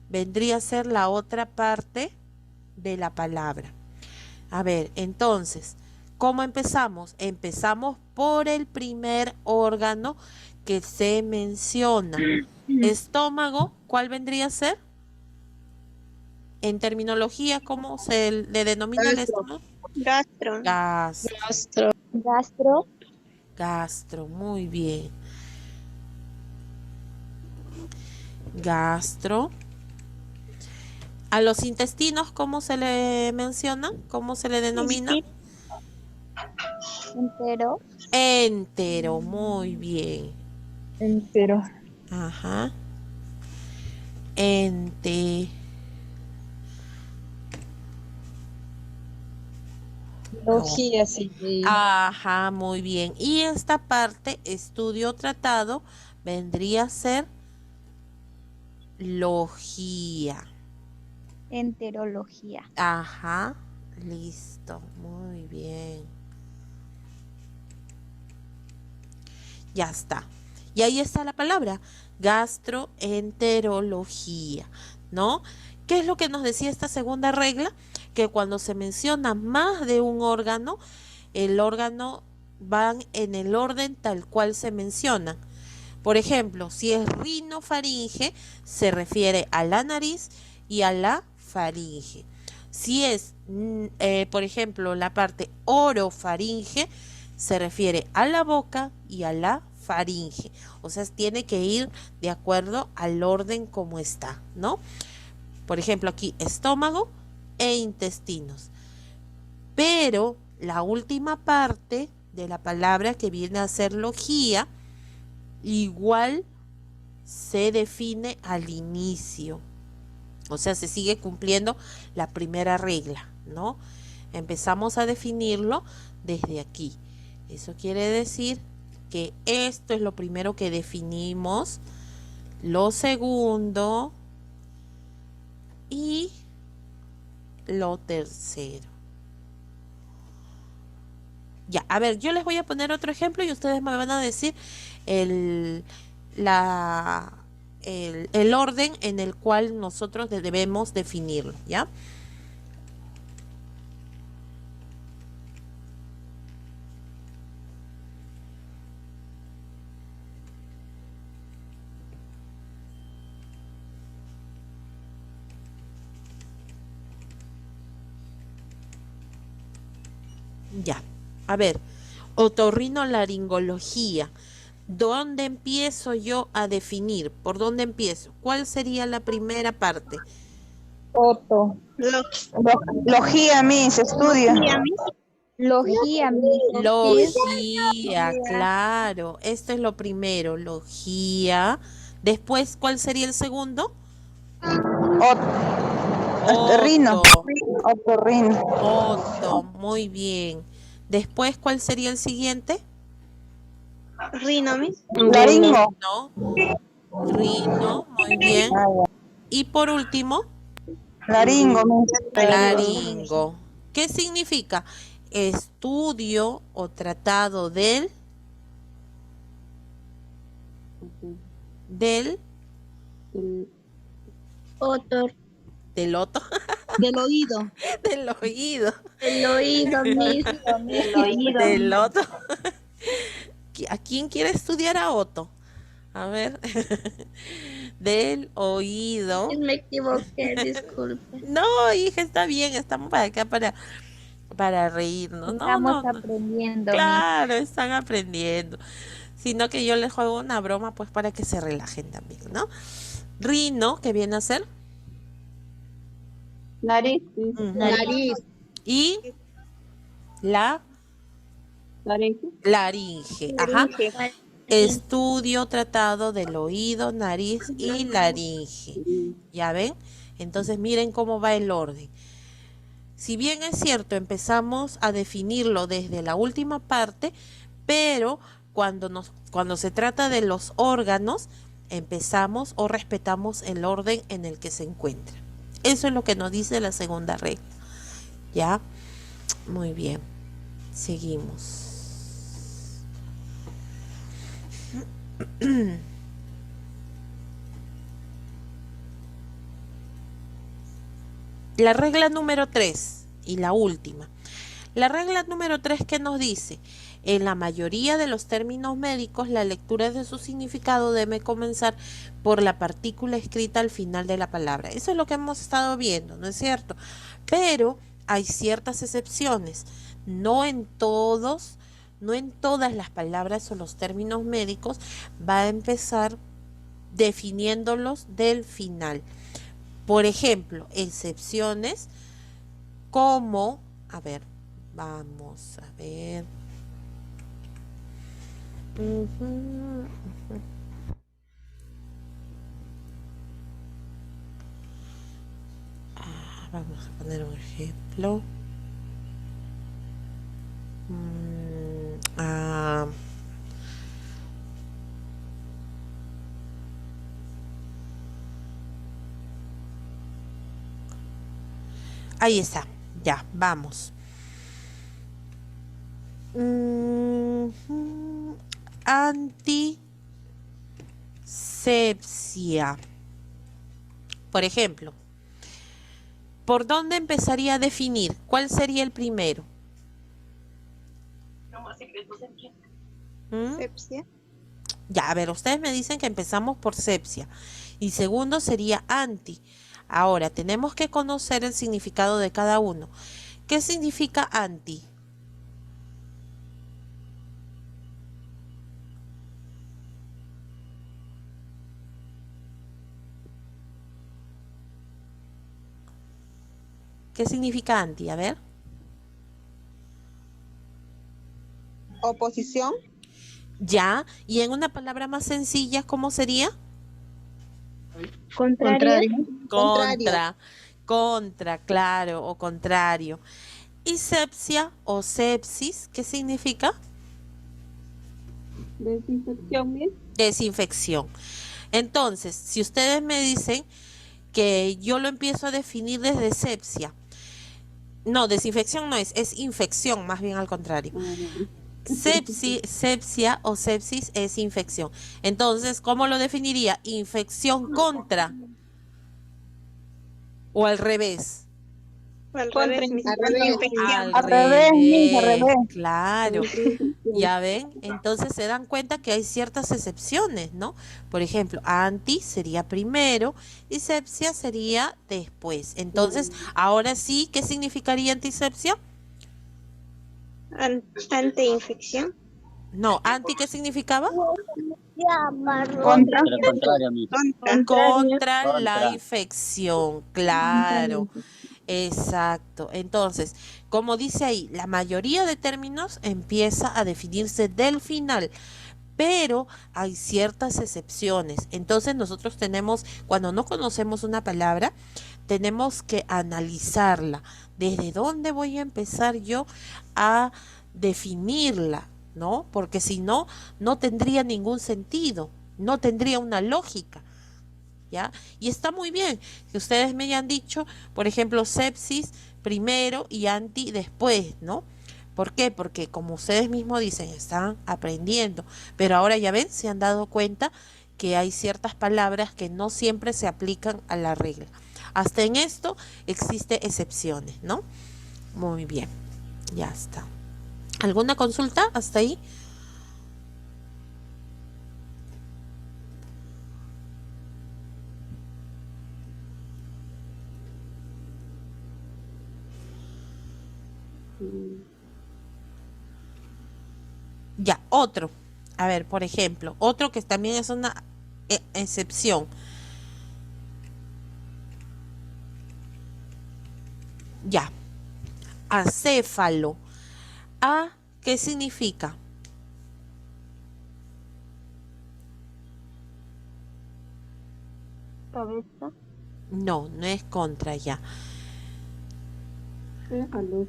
vendría a ser la otra parte de la palabra. A ver, entonces, ¿cómo empezamos? Empezamos por el primer órgano que se menciona. Estómago, ¿cuál vendría a ser? En terminología, ¿cómo se le denomina el estómago? Gastro. Gastro, muy bien. Gastro. A los intestinos, ¿cómo se le menciona? ¿Cómo se le denomina? Entero. Entero, muy bien. Entero. Ajá. Logía, sí. Ajá, muy bien. Y esta parte, estudio tratado, vendría a ser logía. Enterología. Ajá, listo, muy bien. Ya está. Y ahí está la palabra, gastroenterología, ¿no? ¿Qué es lo que nos decía esta segunda regla? Que cuando se menciona más de un órgano, el órgano van en el orden tal cual se menciona. Por ejemplo, si es rinofaringe, se refiere a la nariz y a la faringe. Si es, por ejemplo, la parte orofaringe, se refiere a la boca y a la faringe. O sea, tiene que ir de acuerdo al orden como está, ¿no? Por ejemplo, aquí estómago e intestinos. Pero la última parte de la palabra que viene a ser logía, igual se define al inicio. O sea, se sigue cumpliendo la primera regla, ¿no? Empezamos a definirlo desde aquí. Eso quiere decir que esto es lo primero que definimos, lo segundo y lo tercero. Ya, a ver, yo les voy a poner otro ejemplo y ustedes me van a decir el orden en el cual nosotros debemos definirlo, ¿ya? Ya, a ver, otorrinolaringología. ¿Dónde empiezo yo a definir? ¿Por dónde empiezo? ¿Cuál sería la primera parte? Otto. Logía, mis, estudio. Logía, Logía, claro. Esto es lo primero, logía. Después, ¿cuál sería el segundo? Otorrino. Otorrino. Oto, muy bien. Después, ¿cuál sería el siguiente? Rino, mis. Laringo. No. Rino, muy bien. Y por último, Laringo, mis. laringo. ¿Qué significa? Estudio o tratado del Otor. del otro. Del oído. Del oído. El oído mismo. El oído. Del otro. ¿A quién quiere estudiar a Otto? A ver. Del oído. Me equivoqué, disculpe. No, hija, está bien. Estamos para acá para reírnos. Estamos No. aprendiendo. Claro, están aprendiendo. Sino que yo les juego una broma, pues para que se relajen también, ¿no? Rino, ¿qué viene a ser? Nariz. Nariz. Y la laringe. Ajá. Estudio tratado del oído, nariz y laringe. ¿Ya ven? Entonces miren cómo va el orden. Si bien es cierto, empezamos a definirlo desde la última parte, pero cuando se trata de los órganos, empezamos o respetamos el orden en el que se encuentra. Eso es lo que nos dice la segunda regla. ¿Ya? Muy bien. Seguimos. La regla número 3 y la última. La regla número 3, ¿qué nos dice? En la mayoría de los términos médicos, la lectura de su significado debe comenzar por la partícula escrita al final de la palabra. Eso es lo que hemos estado viendo, ¿no es cierto? Pero hay ciertas excepciones. No en todas las palabras o los términos médicos va a empezar definiéndolos del final. Por ejemplo, excepciones como, a ver, vamos a ver. Vamos a poner un ejemplo. Ahí está, ya, vamos. Antisepsia. Por ejemplo, ¿por dónde empezaría a definir? ¿Cuál sería el primero? Sepsia. Ya, a ver, ustedes me dicen que empezamos por sepsia. Y segundo sería anti. Ahora, tenemos que conocer el significado de cada uno. ¿Qué significa anti? ¿Qué significa anti? A ver. Oposición. Ya, y en una palabra más sencilla, ¿cómo sería? Contrario. Contra, claro, o contrario. Y sepsia o sepsis, ¿qué significa? Desinfección, Miss. Desinfección. Entonces, si ustedes me dicen que yo lo empiezo a definir desde sepsia, no, desinfección no es infección, más bien al contrario. Sepsia o sepsis es infección. Entonces, ¿cómo lo definiría? Infección contra. O al revés. Al revés. Al revés, claro. Ya ven, entonces se dan cuenta que hay ciertas excepciones, ¿no? Por ejemplo, anti sería primero y sepsia sería después. Entonces, ahora sí, ¿qué significaría antisepsia? Antiinfección. No, anti, ¿qué significaba? Contra. Lo contrario, Miss. Contra la infección, claro. Exacto. Entonces, como dice ahí, la mayoría de términos empieza a definirse del final, pero hay ciertas excepciones. Entonces, nosotros tenemos, cuando no conocemos una palabra, tenemos que analizarla. ¿Desde dónde voy a empezar yo a definirla? ¿No? Porque si no, no tendría ningún sentido, no tendría una lógica. ¿Ya? Y está muy bien que ustedes me hayan dicho, por ejemplo, sepsis primero y anti después, ¿no? ¿Por qué? Porque como ustedes mismos dicen, están aprendiendo, pero ahora ya ven, se han dado cuenta que hay ciertas palabras que no siempre se aplican a la regla. Hasta en esto existen excepciones, ¿no? Muy bien, ya está. ¿Alguna consulta hasta ahí? Ya, otro. A ver, por ejemplo, otro que también es una excepción. Ya. Acéfalo. ¿A qué significa? Cabeza. No, no es contra ya.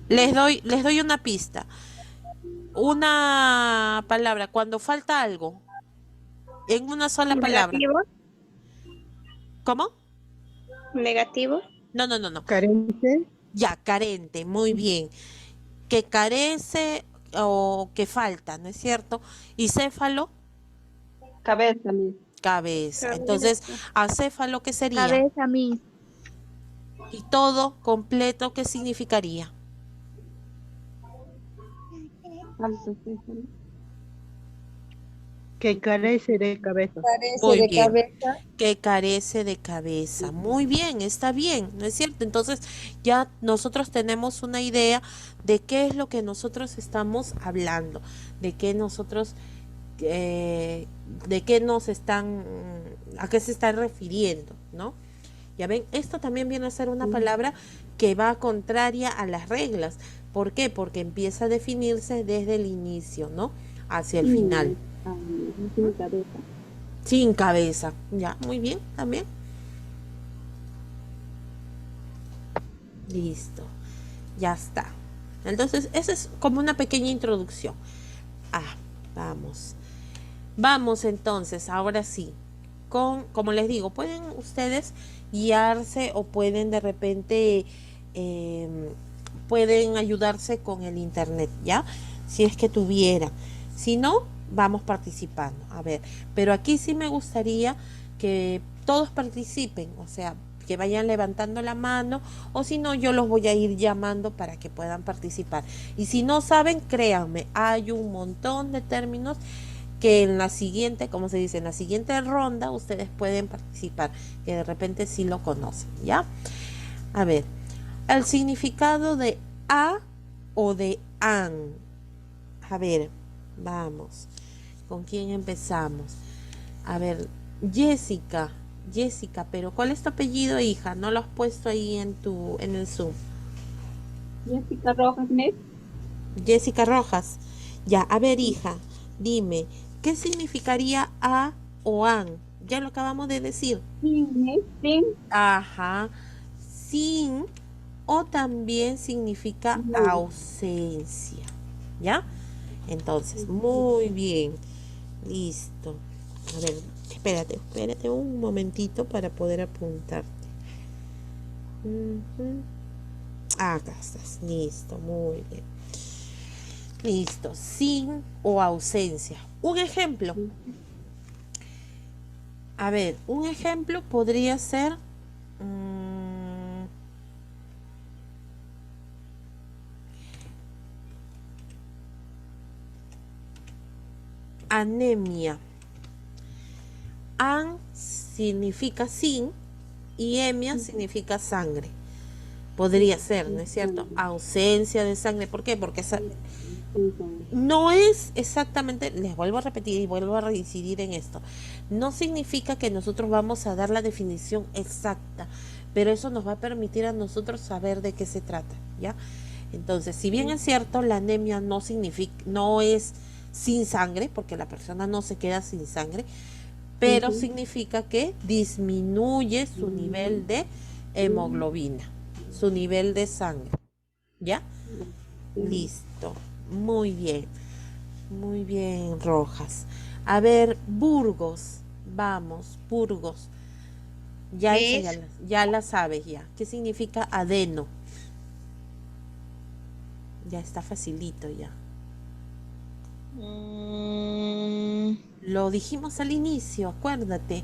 Les doy una pista. Una palabra, cuando falta algo, en una sola palabra. Negativo. ¿Cómo? Negativo. No. Carente. Ya, carente, muy bien. Que carece o que falta, ¿no es cierto? Y céfalo, Cabeza, Miss. cabeza. Entonces, acéfalo, ¿qué sería? Cabeza, Miss. Y todo completo, ¿qué significaría? Alto, céfalo. Que carece de cabeza. Muy bien. Que carece de cabeza. Muy bien, está bien, ¿no es cierto? Entonces ya nosotros tenemos una idea de qué es lo que nosotros estamos hablando, de qué nosotros de qué nos están, a qué se están refiriendo, ¿no? Ya ven, esto también viene a ser una palabra que va contraria a las reglas. ¿Por qué? Porque empieza a definirse desde el inicio, ¿no? Hacia el final. Sin cabeza. Sin cabeza. Ya, muy bien, también. Listo. Ya está. Entonces, esa es como una pequeña introducción. Vamos. Vamos entonces, ahora sí. Como les digo, pueden ustedes guiarse o pueden de repente pueden ayudarse con el internet, ¿ya? Si es que tuvieran. Si no, vamos participando. A ver, pero aquí sí me gustaría que todos participen, o sea, que vayan levantando la mano, o si no, yo los voy a ir llamando para que puedan participar. Y si no saben, créanme, hay un montón de términos que en la siguiente, como se dice, en la siguiente ronda ustedes pueden participar, que de repente sí lo conocen, ¿ya? A ver, el significado de a o de an. A ver, vamos. ¿Con quién empezamos? A ver, Jessica, pero ¿cuál es tu apellido, hija? No lo has puesto ahí en el Zoom. Jessica Rojas, Miss. Jessica Rojas. Ya, a ver, hija, dime, ¿qué significaría a o an? Ya lo acabamos de decir. Sin. Ajá. Sin o también significa ausencia. ¿Ya? Entonces, muy bien. Listo. A ver, espérate un momentito para poder apuntarte. Acá estás. Listo, muy bien. Listo, sin o ausencia. Un ejemplo. A ver, un ejemplo podría ser anemia. An significa sin y hemia significa sangre. Podría ser, ¿no es cierto? Ausencia de sangre. ¿Por qué? Porque no es exactamente, les vuelvo a repetir y vuelvo a reincidir en esto, no significa que nosotros vamos a dar la definición exacta, pero eso nos va a permitir a nosotros saber de qué se trata, ¿ya? Entonces, si bien es cierto, la anemia no es sin sangre, porque la persona no se queda sin sangre, pero significa que disminuye su nivel de hemoglobina, su nivel de sangre, ¿ya? Listo. Muy bien, Rojas. A ver, Burgos, vamos, Burgos. Ya la sabes ya. ¿Qué significa adeno? Ya está facilito ya. Lo dijimos al inicio, acuérdate.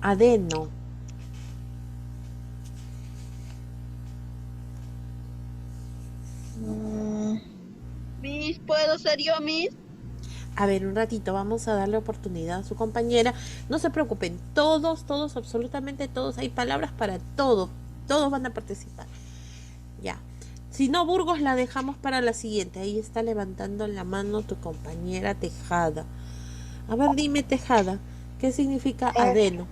Adeno. Miss, ¿puedo ser yo, Miss? A ver, un ratito, vamos a darle oportunidad a su compañera. No se preocupen, todos, absolutamente todos, hay palabras para todos van a participar. Ya. Si no, Burgos, la dejamos para la siguiente. Ahí está levantando la mano tu compañera Tejada. A ver, dime, Tejada, ¿qué significa adeno?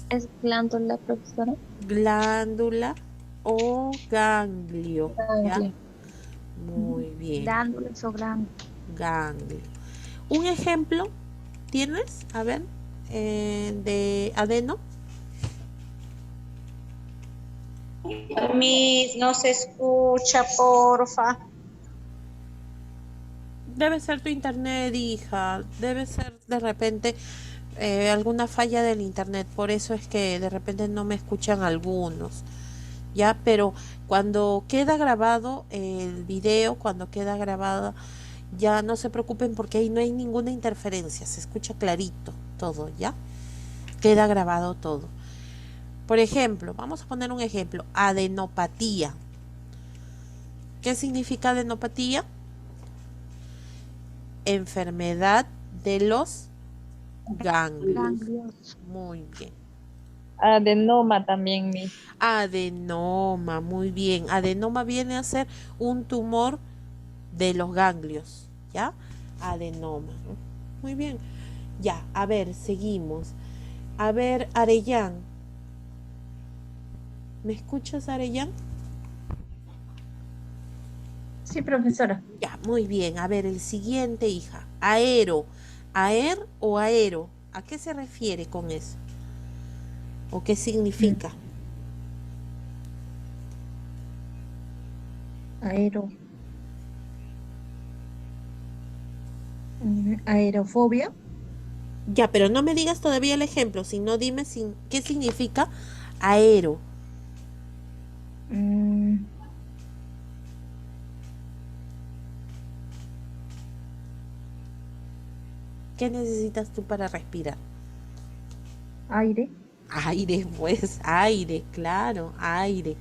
Es glándula, profesora. Glándula o ganglio. ¿Ya? Muy bien. Glándulas o ganglio. Un ejemplo, ¿tienes? A ver, de adeno. Miss, no se escucha, porfa. Debe ser tu internet, hija. Debe ser de repente alguna falla del internet. Por eso es que de repente no me escuchan algunos. Ya, pero cuando queda grabado el video, cuando queda grabado, ya no se preocupen porque ahí no hay ninguna interferencia. Se escucha clarito todo, ¿ya? Queda grabado todo. Por ejemplo, vamos a poner un ejemplo, adenopatía. ¿Qué significa adenopatía? Enfermedad de los ganglios. Muy bien. Adenoma también, Miss. Adenoma, muy bien. Adenoma viene a ser un tumor de los ganglios, ¿ya? Adenoma. Muy bien. Ya, a ver, seguimos. A ver, Arellán. ¿Me escuchas, Arellán? Sí, profesora. Ya, muy bien. A ver, el siguiente, hija. Aero. ¿Aer o aero? ¿A qué se refiere con eso? ¿O qué significa? Aero. Aerofobia. Ya, pero no me digas todavía el ejemplo, sino dime qué significa aero. ¿Qué necesitas tú para respirar? Aire. Aire, pues, aire, claro, aire.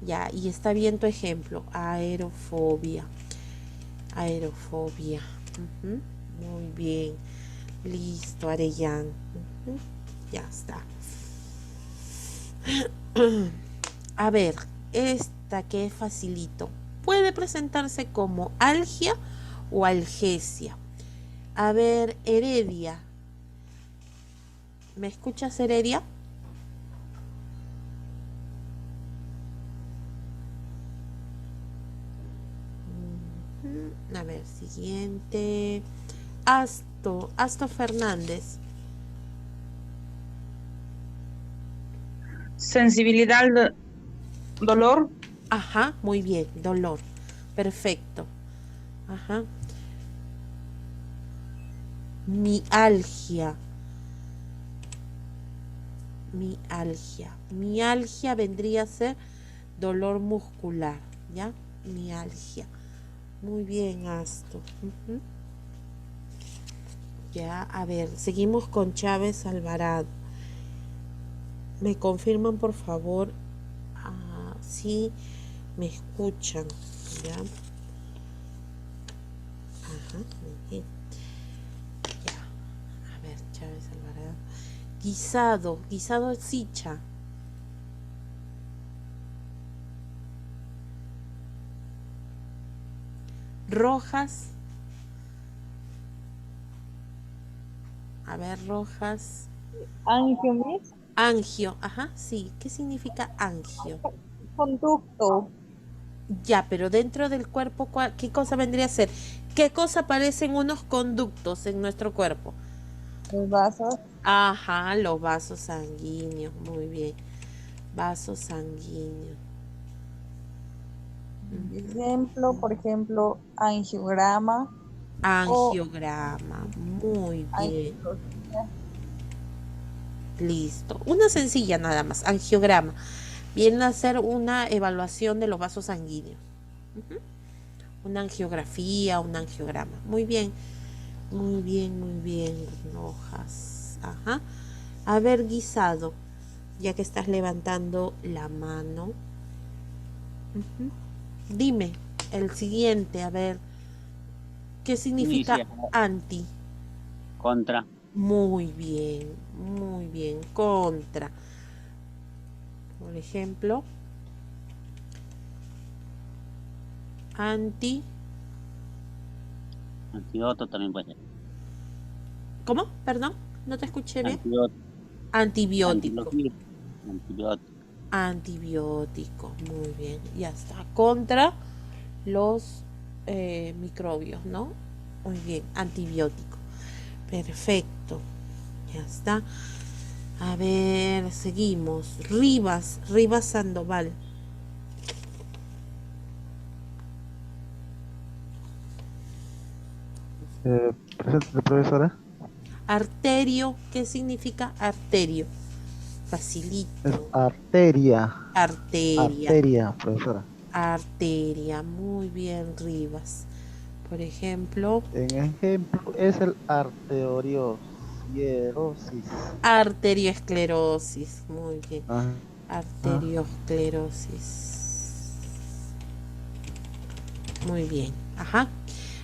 Ya, y está bien tu ejemplo, aerofobia. Aerofobia. Ujú, muy bien. Listo, Arellán. Ujú, ya está. A ver, esta que es facilito. Puede presentarse como algia o algesia. A ver, Heredia. ¿Me escuchas, Heredia? A ver, siguiente. Asto Fernández. Sensibilidad al dolor. Ajá, muy bien, dolor. Perfecto. Ajá. Mialgia. Mialgia vendría a ser dolor muscular, ¿ya? Mialgia. Muy bien, Asto. Ujú. Ya, a ver, seguimos con Chávez Alvarado. ¿Me confirman, por favor, si me escuchan? ¿Ya? Ajá, muy bien. Ya, a ver, Chávez Alvarado. Guisado Sicha. Rojas. A ver, Rojas. Angio, ajá, sí. ¿Qué significa angio? Conducto. Ya, pero dentro del cuerpo, ¿qué cosa vendría a ser? ¿Qué cosa aparecen unos conductos en nuestro cuerpo? Los vasos. Ajá, los vasos sanguíneos, muy bien. Vasos sanguíneos. Ejemplo, por ejemplo, angiograma. Angiograma, muy bien. Listo. Una sencilla nada más, angiograma. Viene a ser una evaluación de los vasos sanguíneos. Ujú. Una angiografía, un angiograma. Muy bien. Muy bien, muy bien. Rojas. Ajá. A ver, Guisado, ya que estás levantando la mano. Ujú. Dime, el siguiente, a ver. ¿Qué significa Inicia. anti? Contra. Muy bien, contra. Por ejemplo, anti. Antídoto también puede ser. ¿Cómo? Perdón, no te escuché bien. Antibiótico. Antibiótico, muy bien, ya está. Contra los microbios, ¿no? Muy bien, antibiótico. Perfecto, ya está. A ver, seguimos. Rivas Sandoval. Presente, profesora. Arterio, ¿qué significa arterio? Facilito. Es arteria. Arteria, profesora. Arteria, muy bien, Rivas. Por ejemplo. En ejemplo, es el arteriosis. Arteriosclerosis, muy bien. Ajá. Arteriosclerosis. Muy bien, ajá.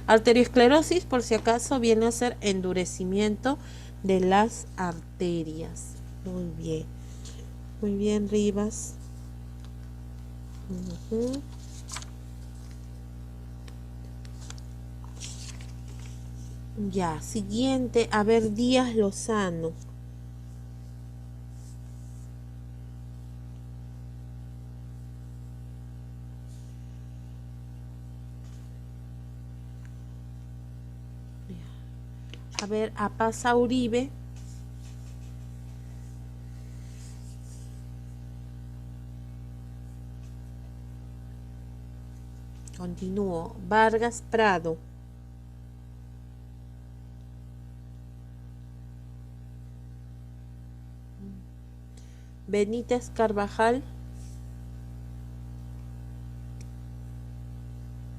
Arteriosclerosis, por si acaso, viene a ser endurecimiento de las arterias. Muy bien, Rivas. Ya, siguiente, a ver, Díaz Lozano. A ver, a Pasa Uribe. Continúo. Vargas Prado. Benítez Carvajal.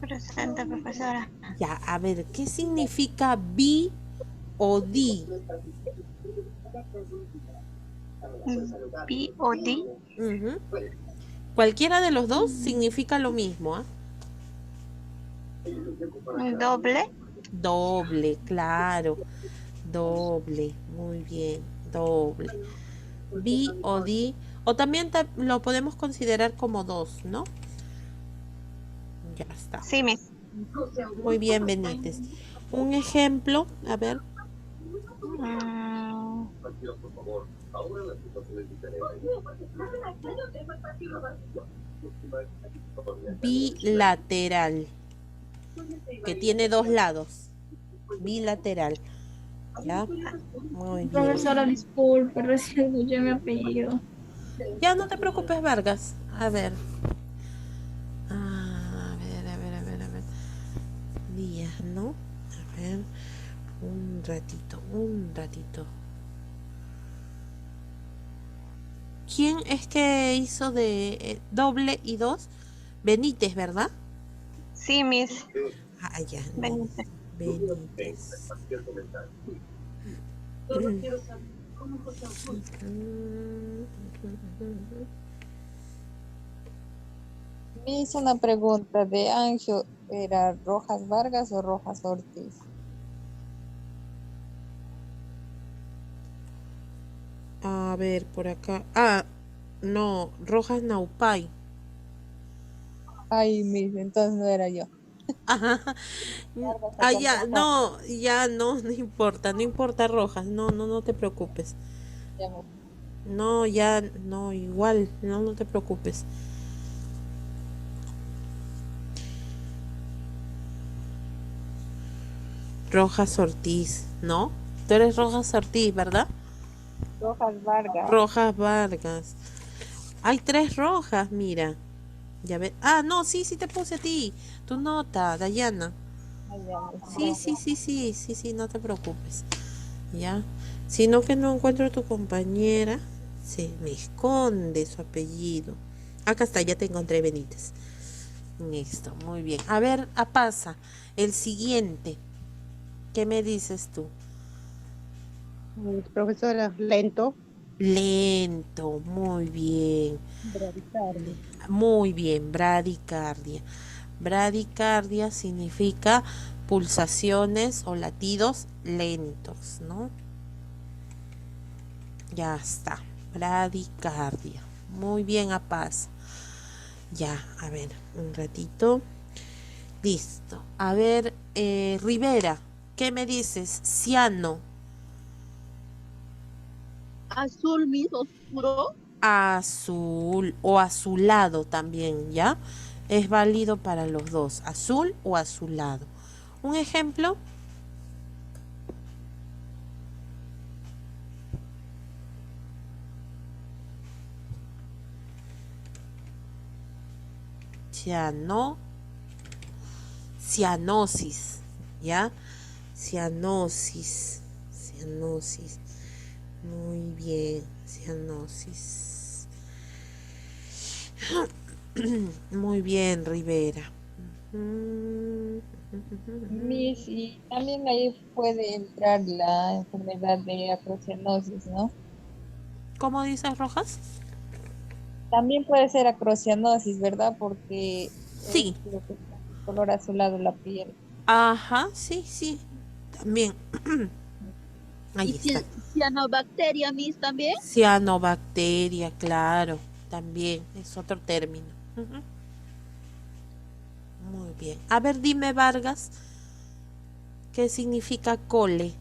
Presente, profesora. Ya, a ver, ¿qué significa bi o di? P o D. Ujú. Cualquiera de los dos significa lo mismo, ¿ah? Doble. Doble, claro. Doble, muy bien, doble. Bi o di, o también lo podemos considerar como dos, ¿no? Ya está. Sí, Miss. Muy bien, Benítez. Un ejemplo, a ver. Bilateral, que tiene dos lados. Bilateral. ¿Ya? Muy bien. Profesora, disculpe, recién escuché mi apellido. Ya no te preocupes, Vargas. A ver. A ver. Díaz, ¿no? A ver. Un ratito. ¿Quién es que hizo de doble y dos? Benítez, ¿verdad? Sí, Miss. Ah, ya. Benítez. Benítez. Me hizo una pregunta de Anjo, ¿era Rojas Vargas o Rojas Ortiz? A ver, por acá. Ah, no, Rojas Naupay. Ay, Miss, entonces no era yo. Ajá. Ah, ya, no, no importa Rojas, no te preocupes. No, ya, no, igual, no te preocupes. Rojas Ortiz, ¿no? Tú eres Rojas Ortiz, ¿verdad? Rojas Vargas. Rojas Vargas. Hay 3 Rojas, mira. Ya ve. Ah, no, sí te puse a ti. Tu nota, Dayana. Sí, no te preocupes. Ya. Sino que no encuentro a tu compañera. Se me esconde su apellido. Acá está, ya te encontré, Benítez. Listo, muy bien. A ver, pasa. El siguiente. ¿Qué me dices tú? Profesora, lento. Lento, muy bien. Muy bien, bradicardia. Bradicardia significa pulsaciones o latidos lentos, ¿no? Ya está, bradicardia. Muy bien, paz. Ya, a ver, un ratito. Listo. A ver, Rivera, ¿qué me dices? Ciano. Azul, Miss, oscuro. Azul o azulado también, ¿ya? Es válido para los dos, azul o azulado. Un ejemplo. Cianosis, ¿ya? Cianosis. Muy bien, cianosis. Muy bien, Rivera. Miss, y también ahí puede entrar la enfermedad de acrocianosis, ¿no? ¿Cómo dices, Rojas? También puede ser acrocianosis, ¿verdad? Porque sí, es lo que está de color azulado la piel. Ajá, sí, también. Ahí está. Cianobacteria, Miss, también. Cianobacteria, claro, también es otro término. Muy bien. A ver, dime, Vargas, ¿Qué significa cole?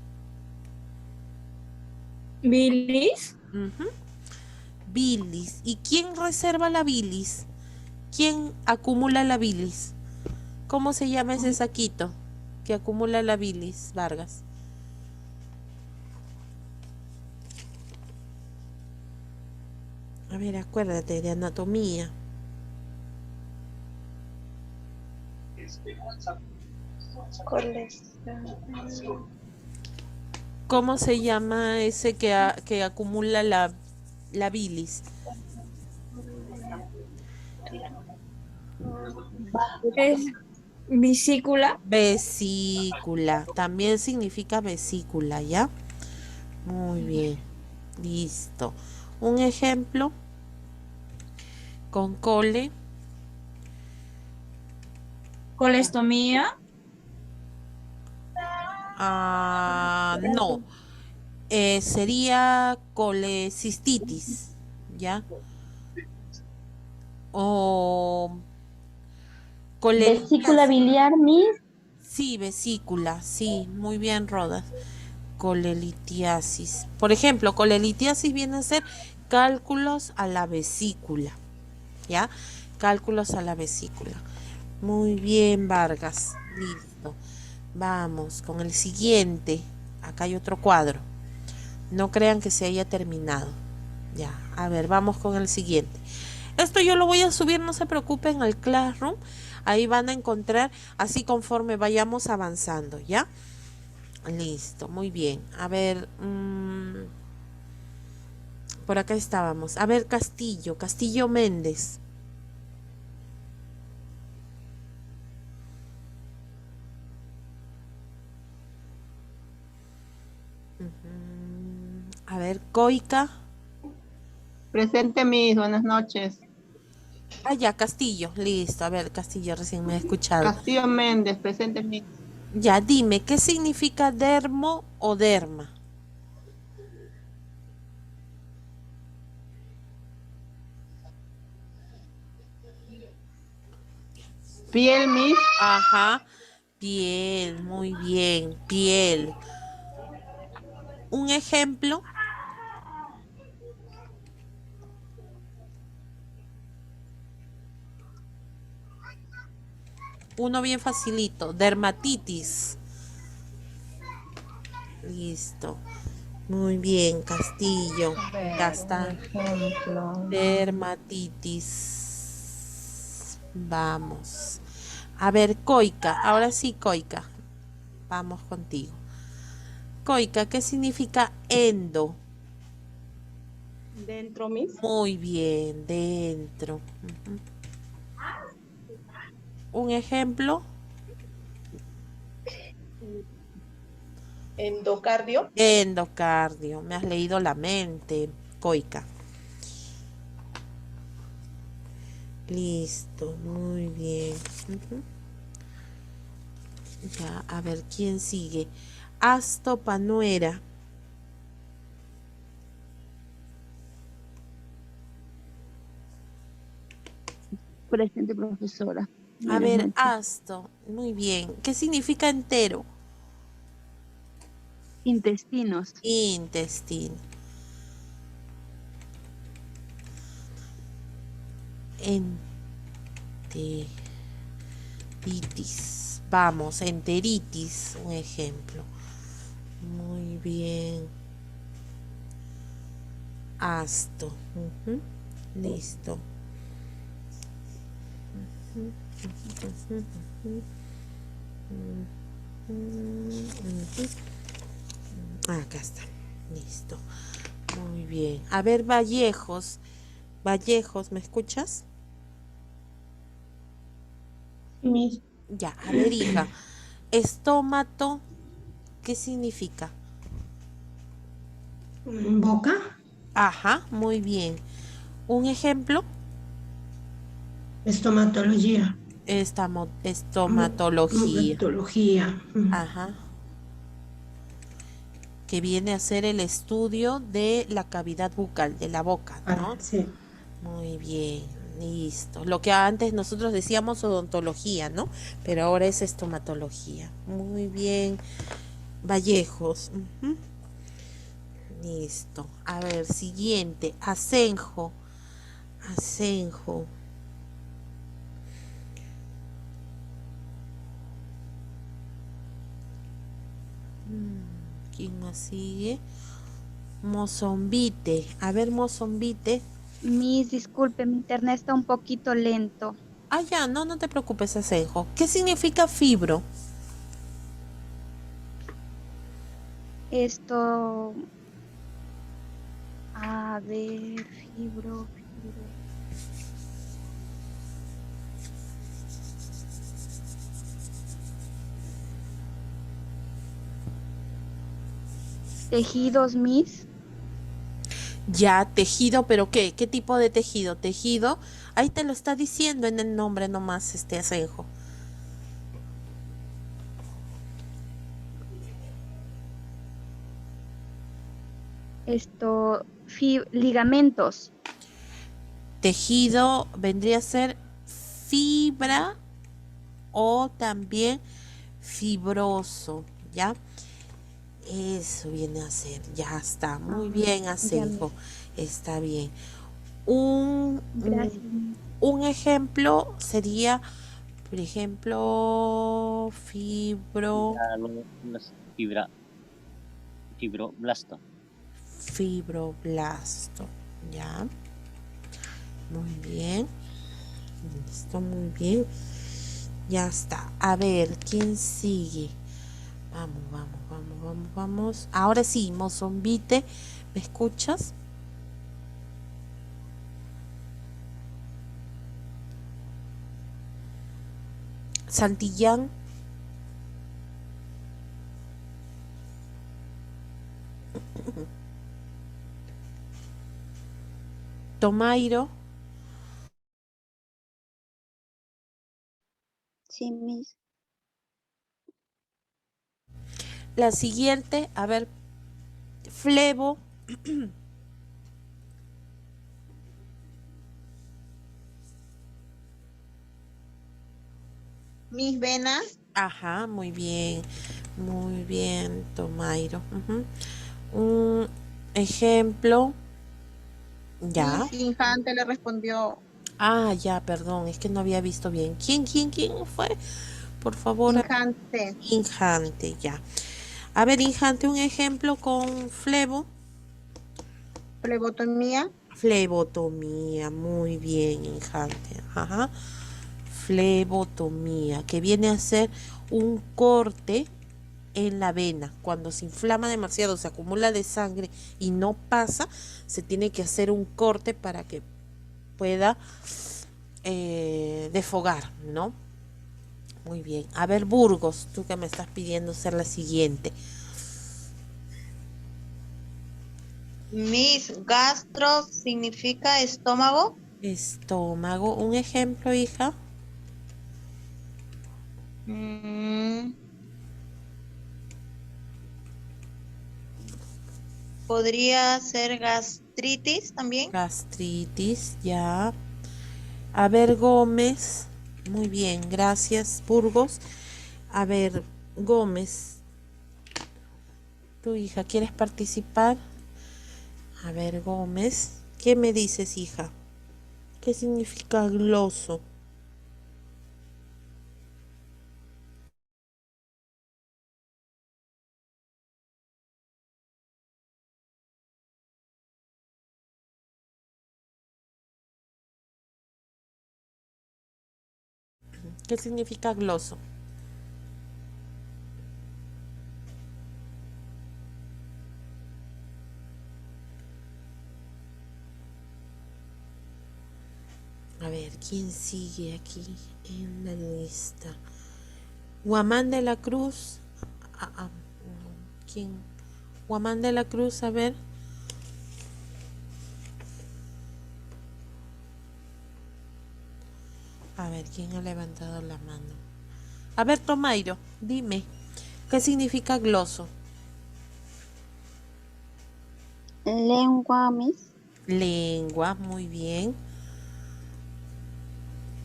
Bilis. Ujú. Bilis. ¿Y quién reserva la bilis? ¿Quién acumula la bilis? ¿Cómo se llama ese saquito que acumula la bilis, Vargas? A ver, acuérdate de anatomía. ¿Cómo se llama ese que acumula la bilis? Es vesícula. Vesícula. También significa vesícula, ¿ya? Muy bien. Listo. Un ejemplo con cole. Colestomía. No. Sería colecistitis, ¿ya? O Vesícula biliar, Miss. Sí, vesícula, sí, muy bien, Rodas. Colelitiasis. Por ejemplo, colelitiasis viene a ser cálculos a la vesícula, ¿ya? Cálculos a la vesícula. Muy bien, Vargas. Listo. Vamos con el siguiente. Acá hay otro cuadro. No crean que se haya terminado. Ya, a ver, vamos con el siguiente. Esto yo lo voy a subir, no se preocupen, al Classroom. Ahí van a encontrar, así conforme vayamos avanzando, ¿ya? Listo, muy bien. A ver, por acá estábamos. A ver, Castillo Méndez. A ver, Coica. Presente, Miss, buenas noches. Ah, ya, Castillo, listo. A ver, Castillo, recién me he escuchado. Castillo Méndez, presente, Miss. Ya, dime, ¿qué significa dermo o derma? Piel, Miss. Ajá, piel, muy bien, piel. Un ejemplo. Uno bien facilito, dermatitis. Listo. Muy bien, Castillo. Ya está. Dermatitis. Vamos. A ver, Coica. Ahora sí, Coica. Vamos contigo. Coica, ¿qué significa endo? Dentro, Miss. Muy bien, dentro. Ujú. Un ejemplo. Endocardio. Endocardio. Me has leído la mente, Coica. Listo, muy bien. Ujú. Ya, a ver, ¿quién sigue? Astopanuera. Presente, profesora. A ver, asto. Muy bien. ¿Qué significa entero? Intestinos. Intestino. Enteritis. Vamos, enteritis, un ejemplo. Muy bien. Asto. Ujú. Listo. Acá está. Listo. Muy bien. A ver, Vallejos. Vallejos, ¿me escuchas? Miss. Ya, a ver, hija. Estómato, ¿qué significa? Boca. Ajá, muy bien. ¿Un ejemplo? Estomatología. Estomatología. Estomatología. Ajá. Que viene a ser el estudio de la cavidad bucal, de la boca, ¿no? Sí. Muy bien, Listo. Lo que antes nosotros decíamos odontología, ¿no? Pero ahora es estomatología. Muy bien. Vallejos. Ujú. Listo. A ver, siguiente. Asenjo. Asenjo. ¿Quién más sigue? Mozombite. A ver, Mozombite. Miss, disculpe, mi internet está un poquito lento. Ah, ya, no, no te preocupes, Asenjo. ¿Qué significa fibro? Esto, a ver, fibro. Tejidos, Miss. Ya, tejido, pero ¿qué? ¿Qué tipo de tejido? Tejido, ahí te lo está diciendo en el nombre nomás, Asenjo. Esto, ligamentos. Tejido vendría a ser fibra o también fibroso, ¿ya? Eso viene a ser, ya está, muy bien, Asenjo, está bien. Gracias. Un ejemplo sería, por ejemplo, Fibroblasto. Fibroblasto, ¿ya? Muy bien. Listo, muy bien. Ya está. A ver, ¿quién sigue? Vamos. Ahora sí, Mozombite, ¿me escuchas? Santillán. Tomairo. Sí, Miss. La siguiente, a ver, Flevo. Mis venas. Ajá, muy bien, Tomairo. Ujú. Un ejemplo, ya. Miss Infante le respondió. Ah, ya, perdón, es que no había visto bien. ¿Quién fue? Por favor. Infante. Infante, ya. A ver, Infante, un ejemplo con flevo. Flebotomía. Flebotomía, muy bien, Infante. Ajá. Flebotomía, que viene a ser un corte en la vena. Cuando se inflama demasiado, se acumula de sangre y no pasa, se tiene que hacer un corte para que pueda desfogar, ¿no? Muy bien. A ver, Burgos, tú que me estás pidiendo ser la siguiente. Miss, gastro significa estómago. Estómago. Un ejemplo, hija. Podría ser gastritis también. Gastritis, ya. A ver, Gómez. Muy bien, gracias, Burgos. A ver, Gómez. Tu hija, ¿quieres participar? A ver, Gómez. ¿Qué me dices, hija? ¿Qué significa gloso? ¿Qué significa gloso? A ver, ¿quién sigue aquí en la lista? Guamán de la Cruz. ¿Quién? Guamán de la Cruz, a ver. A ver, ¿quién ha levantado la mano? A ver, Tomairo, dime, ¿qué significa gloso? Lengua, Miss. Lengua, muy bien.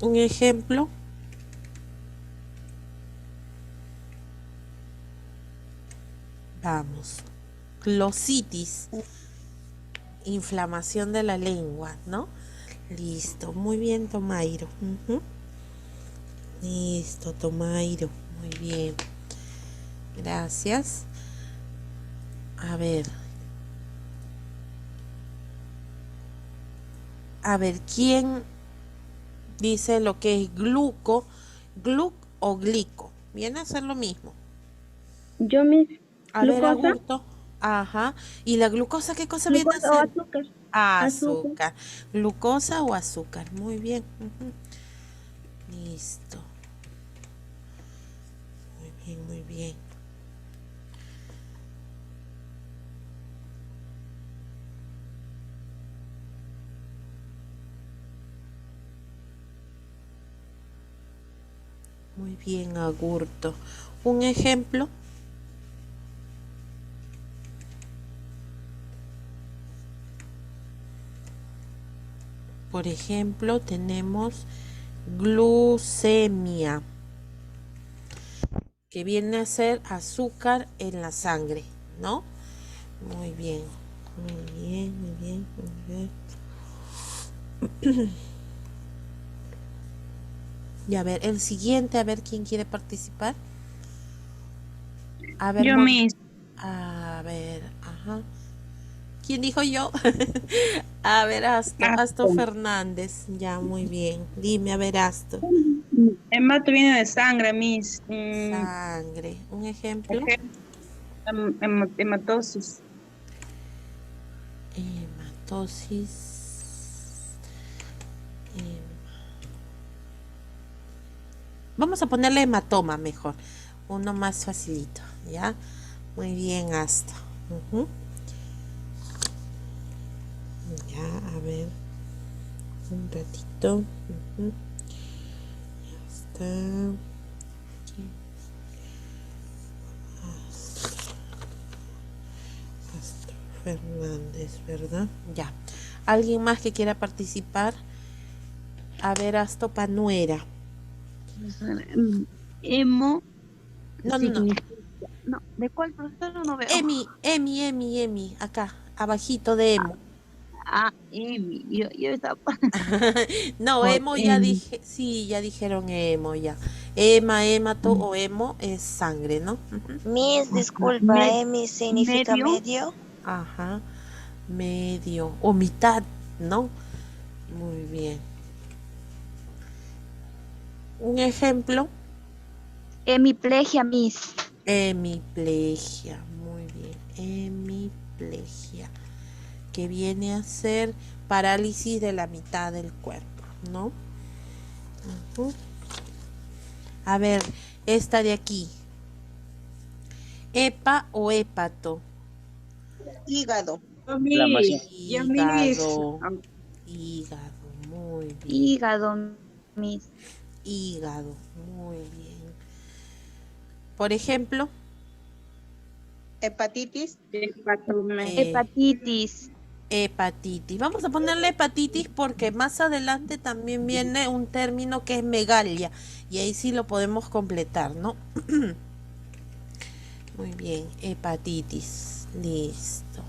Un ejemplo. Vamos. Glositis. Inflamación de la lengua, ¿no? Listo. Muy bien, Tomairo. Ujú. Listo, Tomairo. Muy bien. Gracias. A ver. A ver, ¿quién dice lo que es gluc o glico? Viene a ser lo mismo. Yo mis A ver, glucosa, Augusto. Ajá. ¿Y la glucosa qué cosa viene a glucosa o ser? azúcar. Azúcar. Glucosa o azúcar. Muy bien. Ujú. Listo. Muy bien, muy bien. Muy bien, Agurto. Un ejemplo. Por ejemplo, tenemos glucemia, que viene a ser azúcar en la sangre, ¿no? Muy bien, muy bien, muy bien, muy bien. Y a ver, el siguiente, a ver quién quiere participar. A ver, Yo mismo. a ver, ajá. ¿Quién dijo yo? A ver, Asto Fernández. Ya, muy bien. Dime, a ver, Asto. Hemato viene de sangre, Miss. Sangre. ¿Un ejemplo? Hematosis. Hematosis. Vamos a ponerle hematoma mejor. Uno más facilito, ¿ya? Muy bien, Asto. Ujú. Ya, a ver. Un ratito. Ujú. Ya está. Aquí. Astro Fernández, ¿verdad? Ya. ¿Alguien más que quiera participar? A ver, Asto Panuera. Hemo. No, no, no. No, ¿de cuál profesor no veo? Emi. Acá, abajito de emo. Emi. Yo estaba. No, Por emo ya Emi. dije, sí, ya dijeron emo ya. Hemato o emo es sangre, ¿no? Ujú. Miss, disculpa, Emi significa medio. Ajá, medio o mitad, ¿no? Muy bien. Un ejemplo. Hemiplegia, Miss. Hemiplegia, muy bien. Hemiplegia, que viene a ser parálisis de la mitad del cuerpo, ¿no? Ujú. A ver, esta de aquí. Hepa o hépato. Hígado. Hígado, muy bien. Hígado, Miss. Hígado, muy bien. Por ejemplo. Hepatitis. Hepatitis. Hepatitis. Vamos a ponerle hepatitis porque más adelante también viene un término que es megalia y ahí sí lo podemos completar, ¿no? Muy bien, hepatitis. Listo.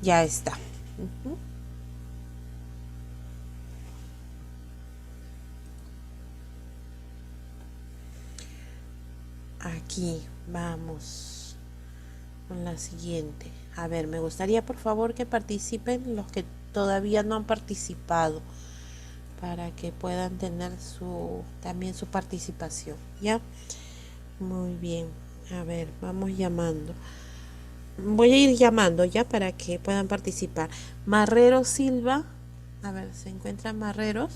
Ya está. Ujú. Aquí vamos con la siguiente. A ver, me gustaría por favor que participen los que todavía no han participado para que puedan tener también su participación, ¿ya? Muy bien. A ver, vamos llamando. Voy a ir llamando ya para que puedan participar. Marrero Silva. A ver, ¿se encuentran Marreros?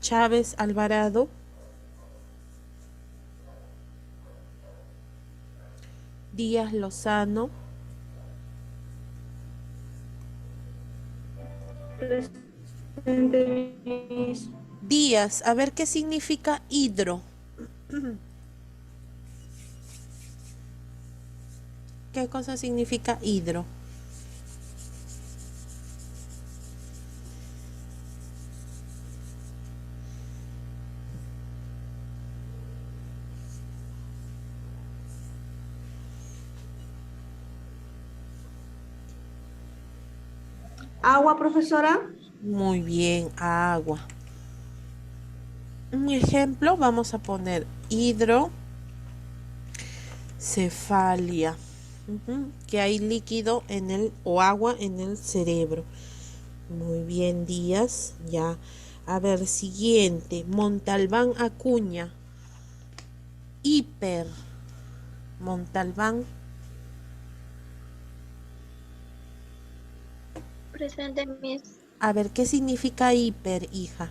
Chávez Alvarado. Díaz Lozano. Díaz, a ver qué significa hidro. ¿Qué cosa significa hidro? Agua, profesora. Muy bien, agua. Un ejemplo, vamos a poner hidrocefalia, que hay líquido en el o agua en el cerebro. Muy bien, Díaz, ya. A ver, siguiente, Montalbán Acuña, hiper, Montalbán, Presente, Miss. a ver, ¿qué significa hiper, hija?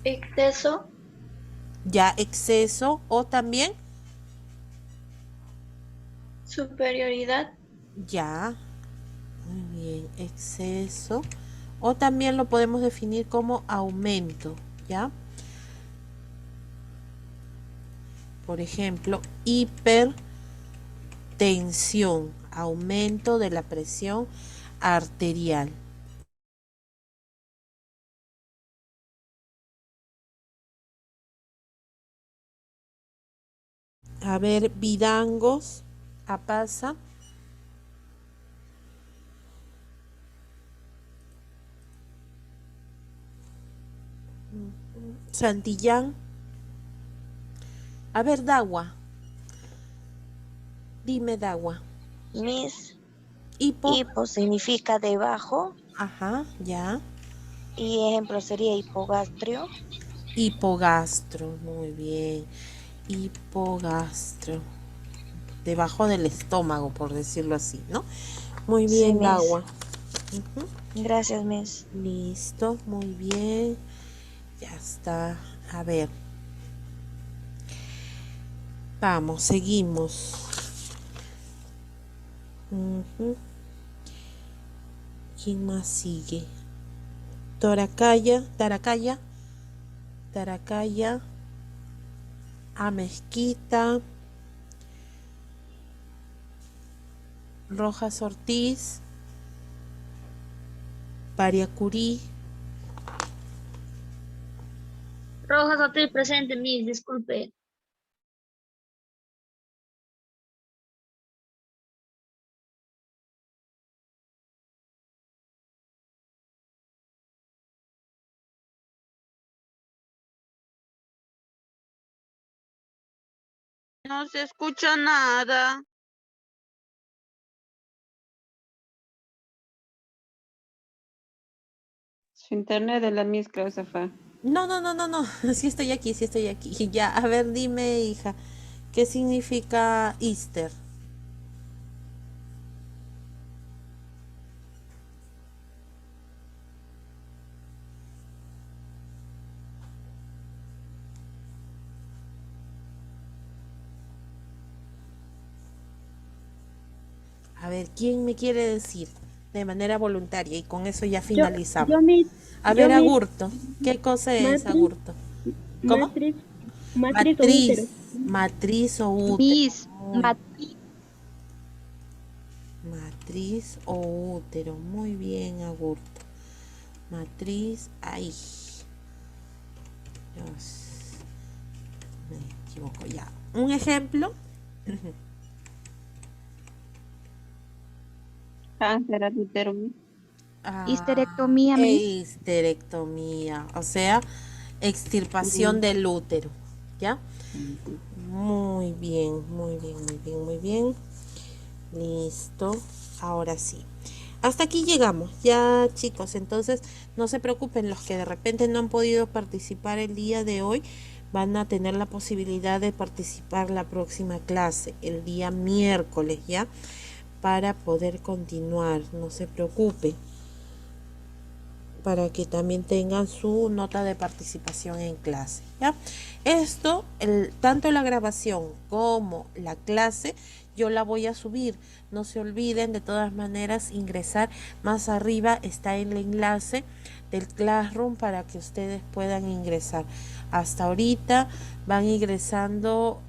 Exceso. Ya, exceso o también, Superioridad. ya, muy bien, exceso o también lo podemos definir como aumento, ¿ya? Por ejemplo, hipertensión, aumento de la presión arterial. A ver, Vidangos, Apasa, Santillán. A ver, Dagua. Dime, Dagua. Miss, Hipo. hipo significa debajo. Ajá, ya. Y ejemplo sería hipogastrio. Hipogastro, muy bien. Hipogastro. Debajo del estómago, por decirlo así, ¿no? Muy bien, Sí, Dagua. Gracias, Miss. Listo, muy bien. Ya está. A ver. Vamos, seguimos. ¿Quién más sigue? Taracaya, Amezquita, Rojas Ortiz, Pariacurí. Rojas Ortiz, presente, Miss. Disculpe. No se escucha nada. Su internet de la Miss creo que se fue. No, sí estoy aquí. Ya, a ver, dime, hija, ¿qué significa Easter? A ver, ¿quién me quiere decir de manera voluntaria? Y con eso ya finalizamos. A ver, Agurto, ¿qué cosa es Agurto? ¿Cómo? Matriz o útero. Miss, Matriz o útero. Muy bien, Agurto. Matriz, ahí. Dios, me equivoco ya. Un ejemplo. Cáncer al útero. histerectomía, Miss. Histerectomía, o sea, extirpación del útero, ¿ya? Muy bien. Listo, ahora sí. Hasta aquí llegamos, ya, chicos. Entonces, no se preocupen, los que de repente no han podido participar el día de hoy, van a tener la posibilidad de participar la próxima clase, el día miércoles, ¿ya? Para poder continuar, no se preocupe, para que también tengan su nota de participación en clase, ¿ya? Esto, tanto la grabación como la clase, yo la voy a subir. No se olviden de todas maneras ingresar. Más arriba está el enlace del Classroom para que ustedes puedan ingresar. Hasta ahorita van ingresando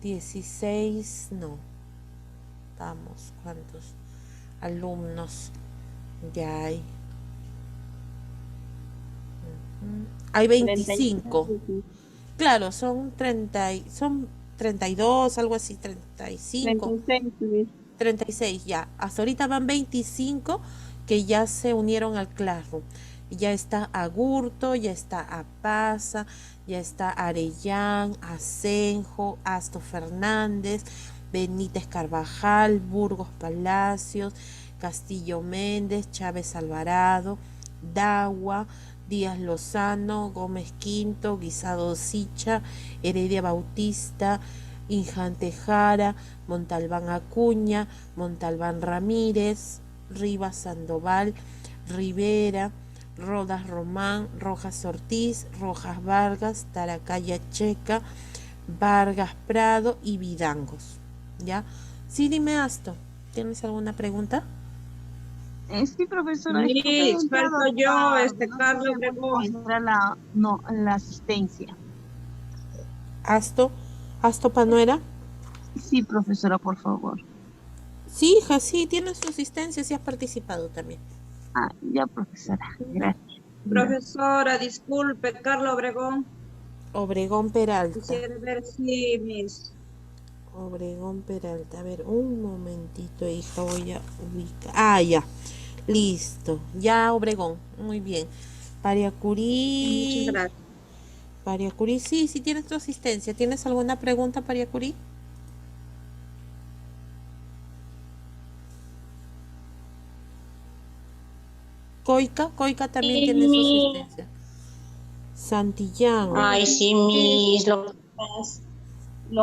16, no. Vamos, ¿cuántos alumnos ya hay? Hay 25. Claro, son 32, algo así, 35. 36 ya. Hasta ahorita van 25 que ya se unieron al Classroom. Ya está Agurto, ya está Apaza, ya está Arellán, Asenjo, Asto Fernández, Benítez Carvajal, Burgos Palacios, Castillo Méndez, Chávez Alvarado, Dagua, Díaz Lozano, Gómez Quinto, Guisado Sicha, Heredia Bautista, Injante Jara, Montalbán Acuña, Montalbán Ramírez, Rivas Sandoval, Rivera, Rodas Román, Rojas Ortiz, Rojas Vargas, Taracaya Checa, Vargas Prado y Vidangos. ¿Ya? Sí, dime, Asto, ¿tienes alguna pregunta? Sí, profesora. Miss, falto yo, Carlos Obregón. Entra la asistencia. Asto Panuera. Sí, profesora, por favor. Sí, hija, sí, tienes su asistencia, sí has participado también. Ah, ya, profesora, gracias. Profesora, disculpe, Carlos Obregón. Obregón Peralta. Quisiera ver si Miss. Obregón Peralta. A ver, un momentito, hija, voy a ubicar. Ah, ya. Listo. Ya, Obregón. Muy bien. Pariacurí. Muchas gracias. Pariacurí, sí, sí tienes tu asistencia. ¿Tienes alguna pregunta, Pariacurí? Coica también tiene su asistencia. Santillán. Ay, sí, Miss, lo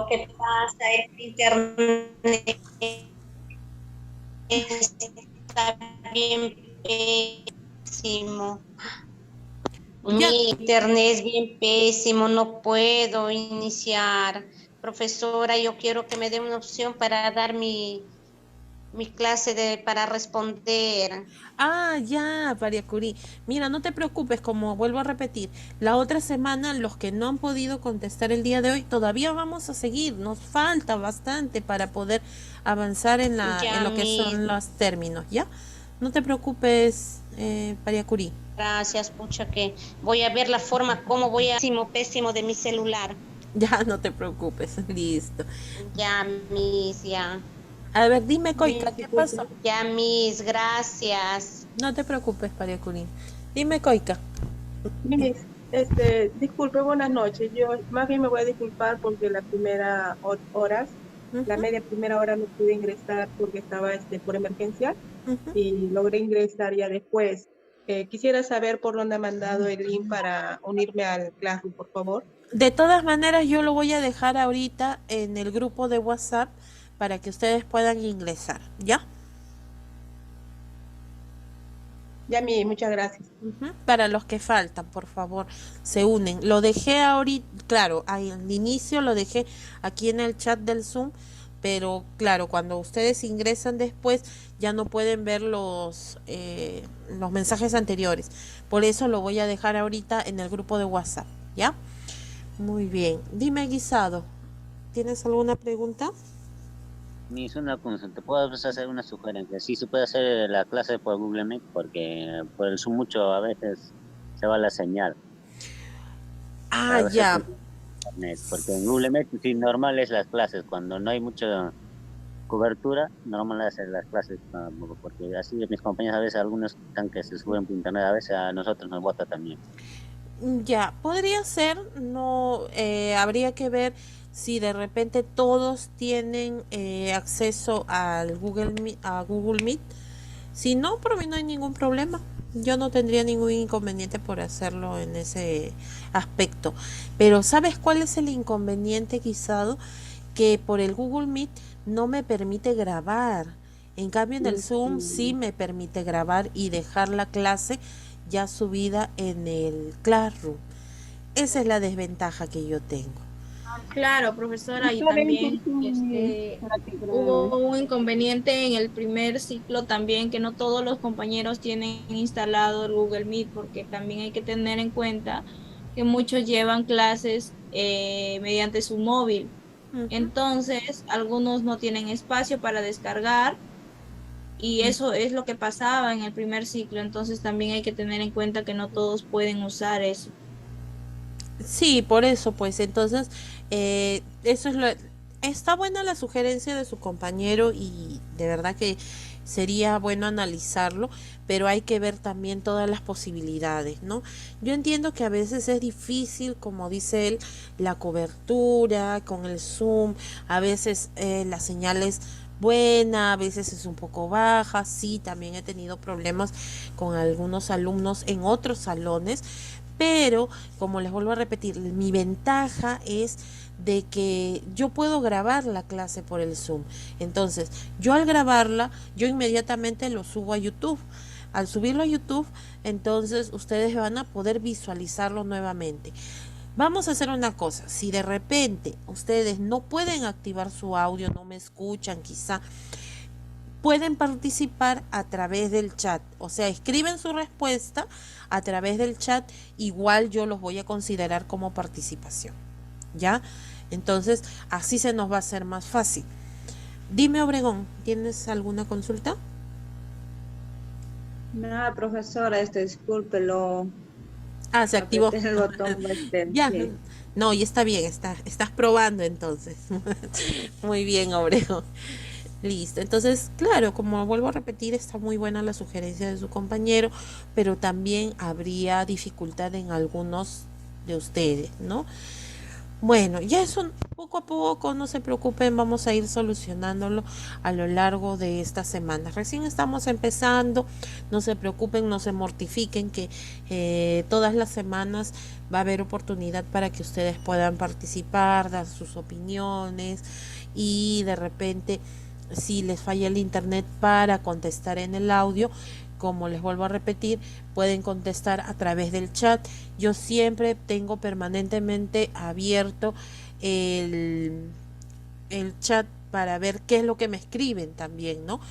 que pasa es que internet está bien pésimo. Mi internet es bien pésimo, no puedo iniciar. Profesora, yo quiero que me dé una opción para dar mi clase para responder. Ah, ya, Pariacurí. Mira, no te preocupes, como vuelvo a repetir, la otra semana los que no han podido contestar el día de hoy, todavía vamos a seguir. Nos falta bastante para poder avanzar en lo que son los términos, ¿ya? No te preocupes, Pariacurí. Gracias, pucha, que voy a ver la forma como voy a pésimo de mi celular. Ya, no te preocupes, listo. Ya, Miss, ya. A ver, dime, Coica, ¿qué pasó? Ya, Miss, gracias. No te preocupes, Pariacurí. Dime, Coica. Miss, disculpe, buenas noches. Yo más bien me voy a disculpar porque la primera la media primera hora no pude ingresar porque estaba por emergencia y logré ingresar ya después. Quisiera saber por dónde ha mandado el link para unirme al Classroom, por favor. De todas maneras, yo lo voy a dejar ahorita en el grupo de WhatsApp para que ustedes puedan ingresar, ¿ya? Ya, muchas gracias. Para los que faltan, por favor, se unen. Lo dejé ahorita, claro, al inicio lo dejé aquí en el chat del Zoom, pero claro, cuando ustedes ingresan después ya no pueden ver los mensajes anteriores. Por eso lo voy a dejar ahorita en el grupo de WhatsApp, ¿ya? Muy bien. Dime, Guisado, ¿tienes alguna pregunta? Miss, una consulta. ¿Puedo hacer una sugerencia? Sí se puede hacer la clase por Google Meet porque por el Zoom mucho a veces se va la señal. Ah, ya. Porque en Google Meet sí normal es las clases. Cuando no hay mucha cobertura, normal es hacer las clases. Porque así mis compañeros a veces algunos están que se suben por internet, a veces a nosotros nos bota también. Ya, podría ser, no, habría que ver si de repente todos tienen acceso al Google Meet. Si no, por mí no hay ningún problema. Yo no tendría ningún inconveniente por hacerlo en ese aspecto. Pero ¿sabes cuál es el inconveniente, Guisado? Que por el Google Meet no me permite grabar. En cambio, en el Zoom sí me permite grabar y dejar la clase ya subida en el Classroom. Esa es la desventaja que yo tengo. Claro, profesora, y también hubo un inconveniente en el primer ciclo también, que no todos los compañeros tienen instalado el Google Meet, porque también hay que tener en cuenta que muchos llevan clases mediante su móvil. Entonces, algunos no tienen espacio para descargar, y eso es lo que pasaba en el primer ciclo. Entonces también hay que tener en cuenta que no todos pueden usar eso. Sí, por eso, pues, entonces, eso es Está buena la sugerencia de su compañero y de verdad que sería bueno analizarlo, pero hay que ver también todas las posibilidades, ¿no? Yo entiendo que a veces es difícil, como dice él, la cobertura con el Zoom, a veces la señal es buena, a veces es un poco baja, sí, también he tenido problemas con algunos alumnos en otros salones, pero como les vuelvo a repetir, mi ventaja es de que yo puedo grabar la clase por el Zoom. Entonces, yo al grabarla, yo inmediatamente lo subo a YouTube. Al subirlo a YouTube, entonces ustedes van a poder visualizarlo nuevamente. Vamos a hacer una cosa, si de repente ustedes no pueden activar su audio, no me escuchan quizá, pueden participar a través del chat, o sea, escriben su respuesta a través del chat, igual yo los voy a considerar como participación, ¿ya? Entonces, así se nos va a hacer más fácil. Dime, Obregón, ¿tienes alguna consulta? Nada, profesora, discúlpelo. Ah, se activó. El botón Ya, sí. no, y está bien, estás probando entonces. Muy bien, Obregón. Listo, entonces, claro, como vuelvo a repetir, está muy buena la sugerencia de su compañero, pero también habría dificultad en algunos de ustedes, ¿no? Bueno, ya eso poco a poco, no se preocupen, vamos a ir solucionándolo a lo largo de esta semana. Recién estamos empezando, no se preocupen, no se mortifiquen, que todas las semanas va a haber oportunidad para que ustedes puedan participar, dar sus opiniones y de repente, si les falla el internet para contestar en el audio, como les vuelvo a repetir, pueden contestar a través del chat. Yo siempre tengo permanentemente abierto el chat para ver qué es lo que me escriben también, ¿no?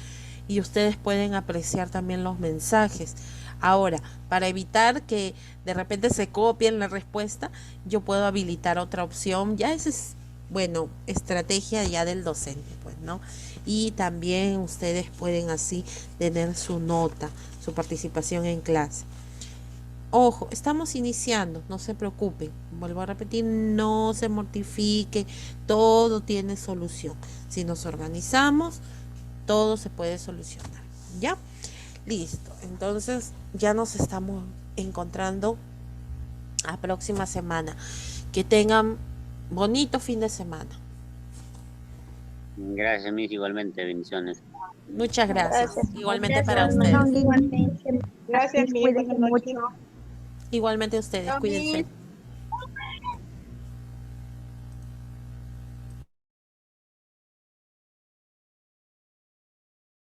Y ustedes pueden apreciar también los mensajes. Ahora, para evitar que de repente se copien la respuesta, yo puedo habilitar otra opción. Ya esa es, bueno, estrategia ya del docente, pues, ¿no? Y también ustedes pueden así tener su nota, su participación en clase. Ojo, estamos iniciando, no se preocupen, vuelvo a repetir, no se mortifiquen, todo tiene solución. Si nos organizamos, todo se puede solucionar, ¿ya? Listo, entonces ya nos estamos encontrando la próxima semana. Que tengan bonito fin de semana. Gracias, Miss, igualmente, bendiciones. Muchas gracias. Igualmente para Gracias, ustedes. igualmente. Gracias, Miss. Cuídense Buenas noches. mucho. Igualmente ustedes, Chao, cuídense. Miss.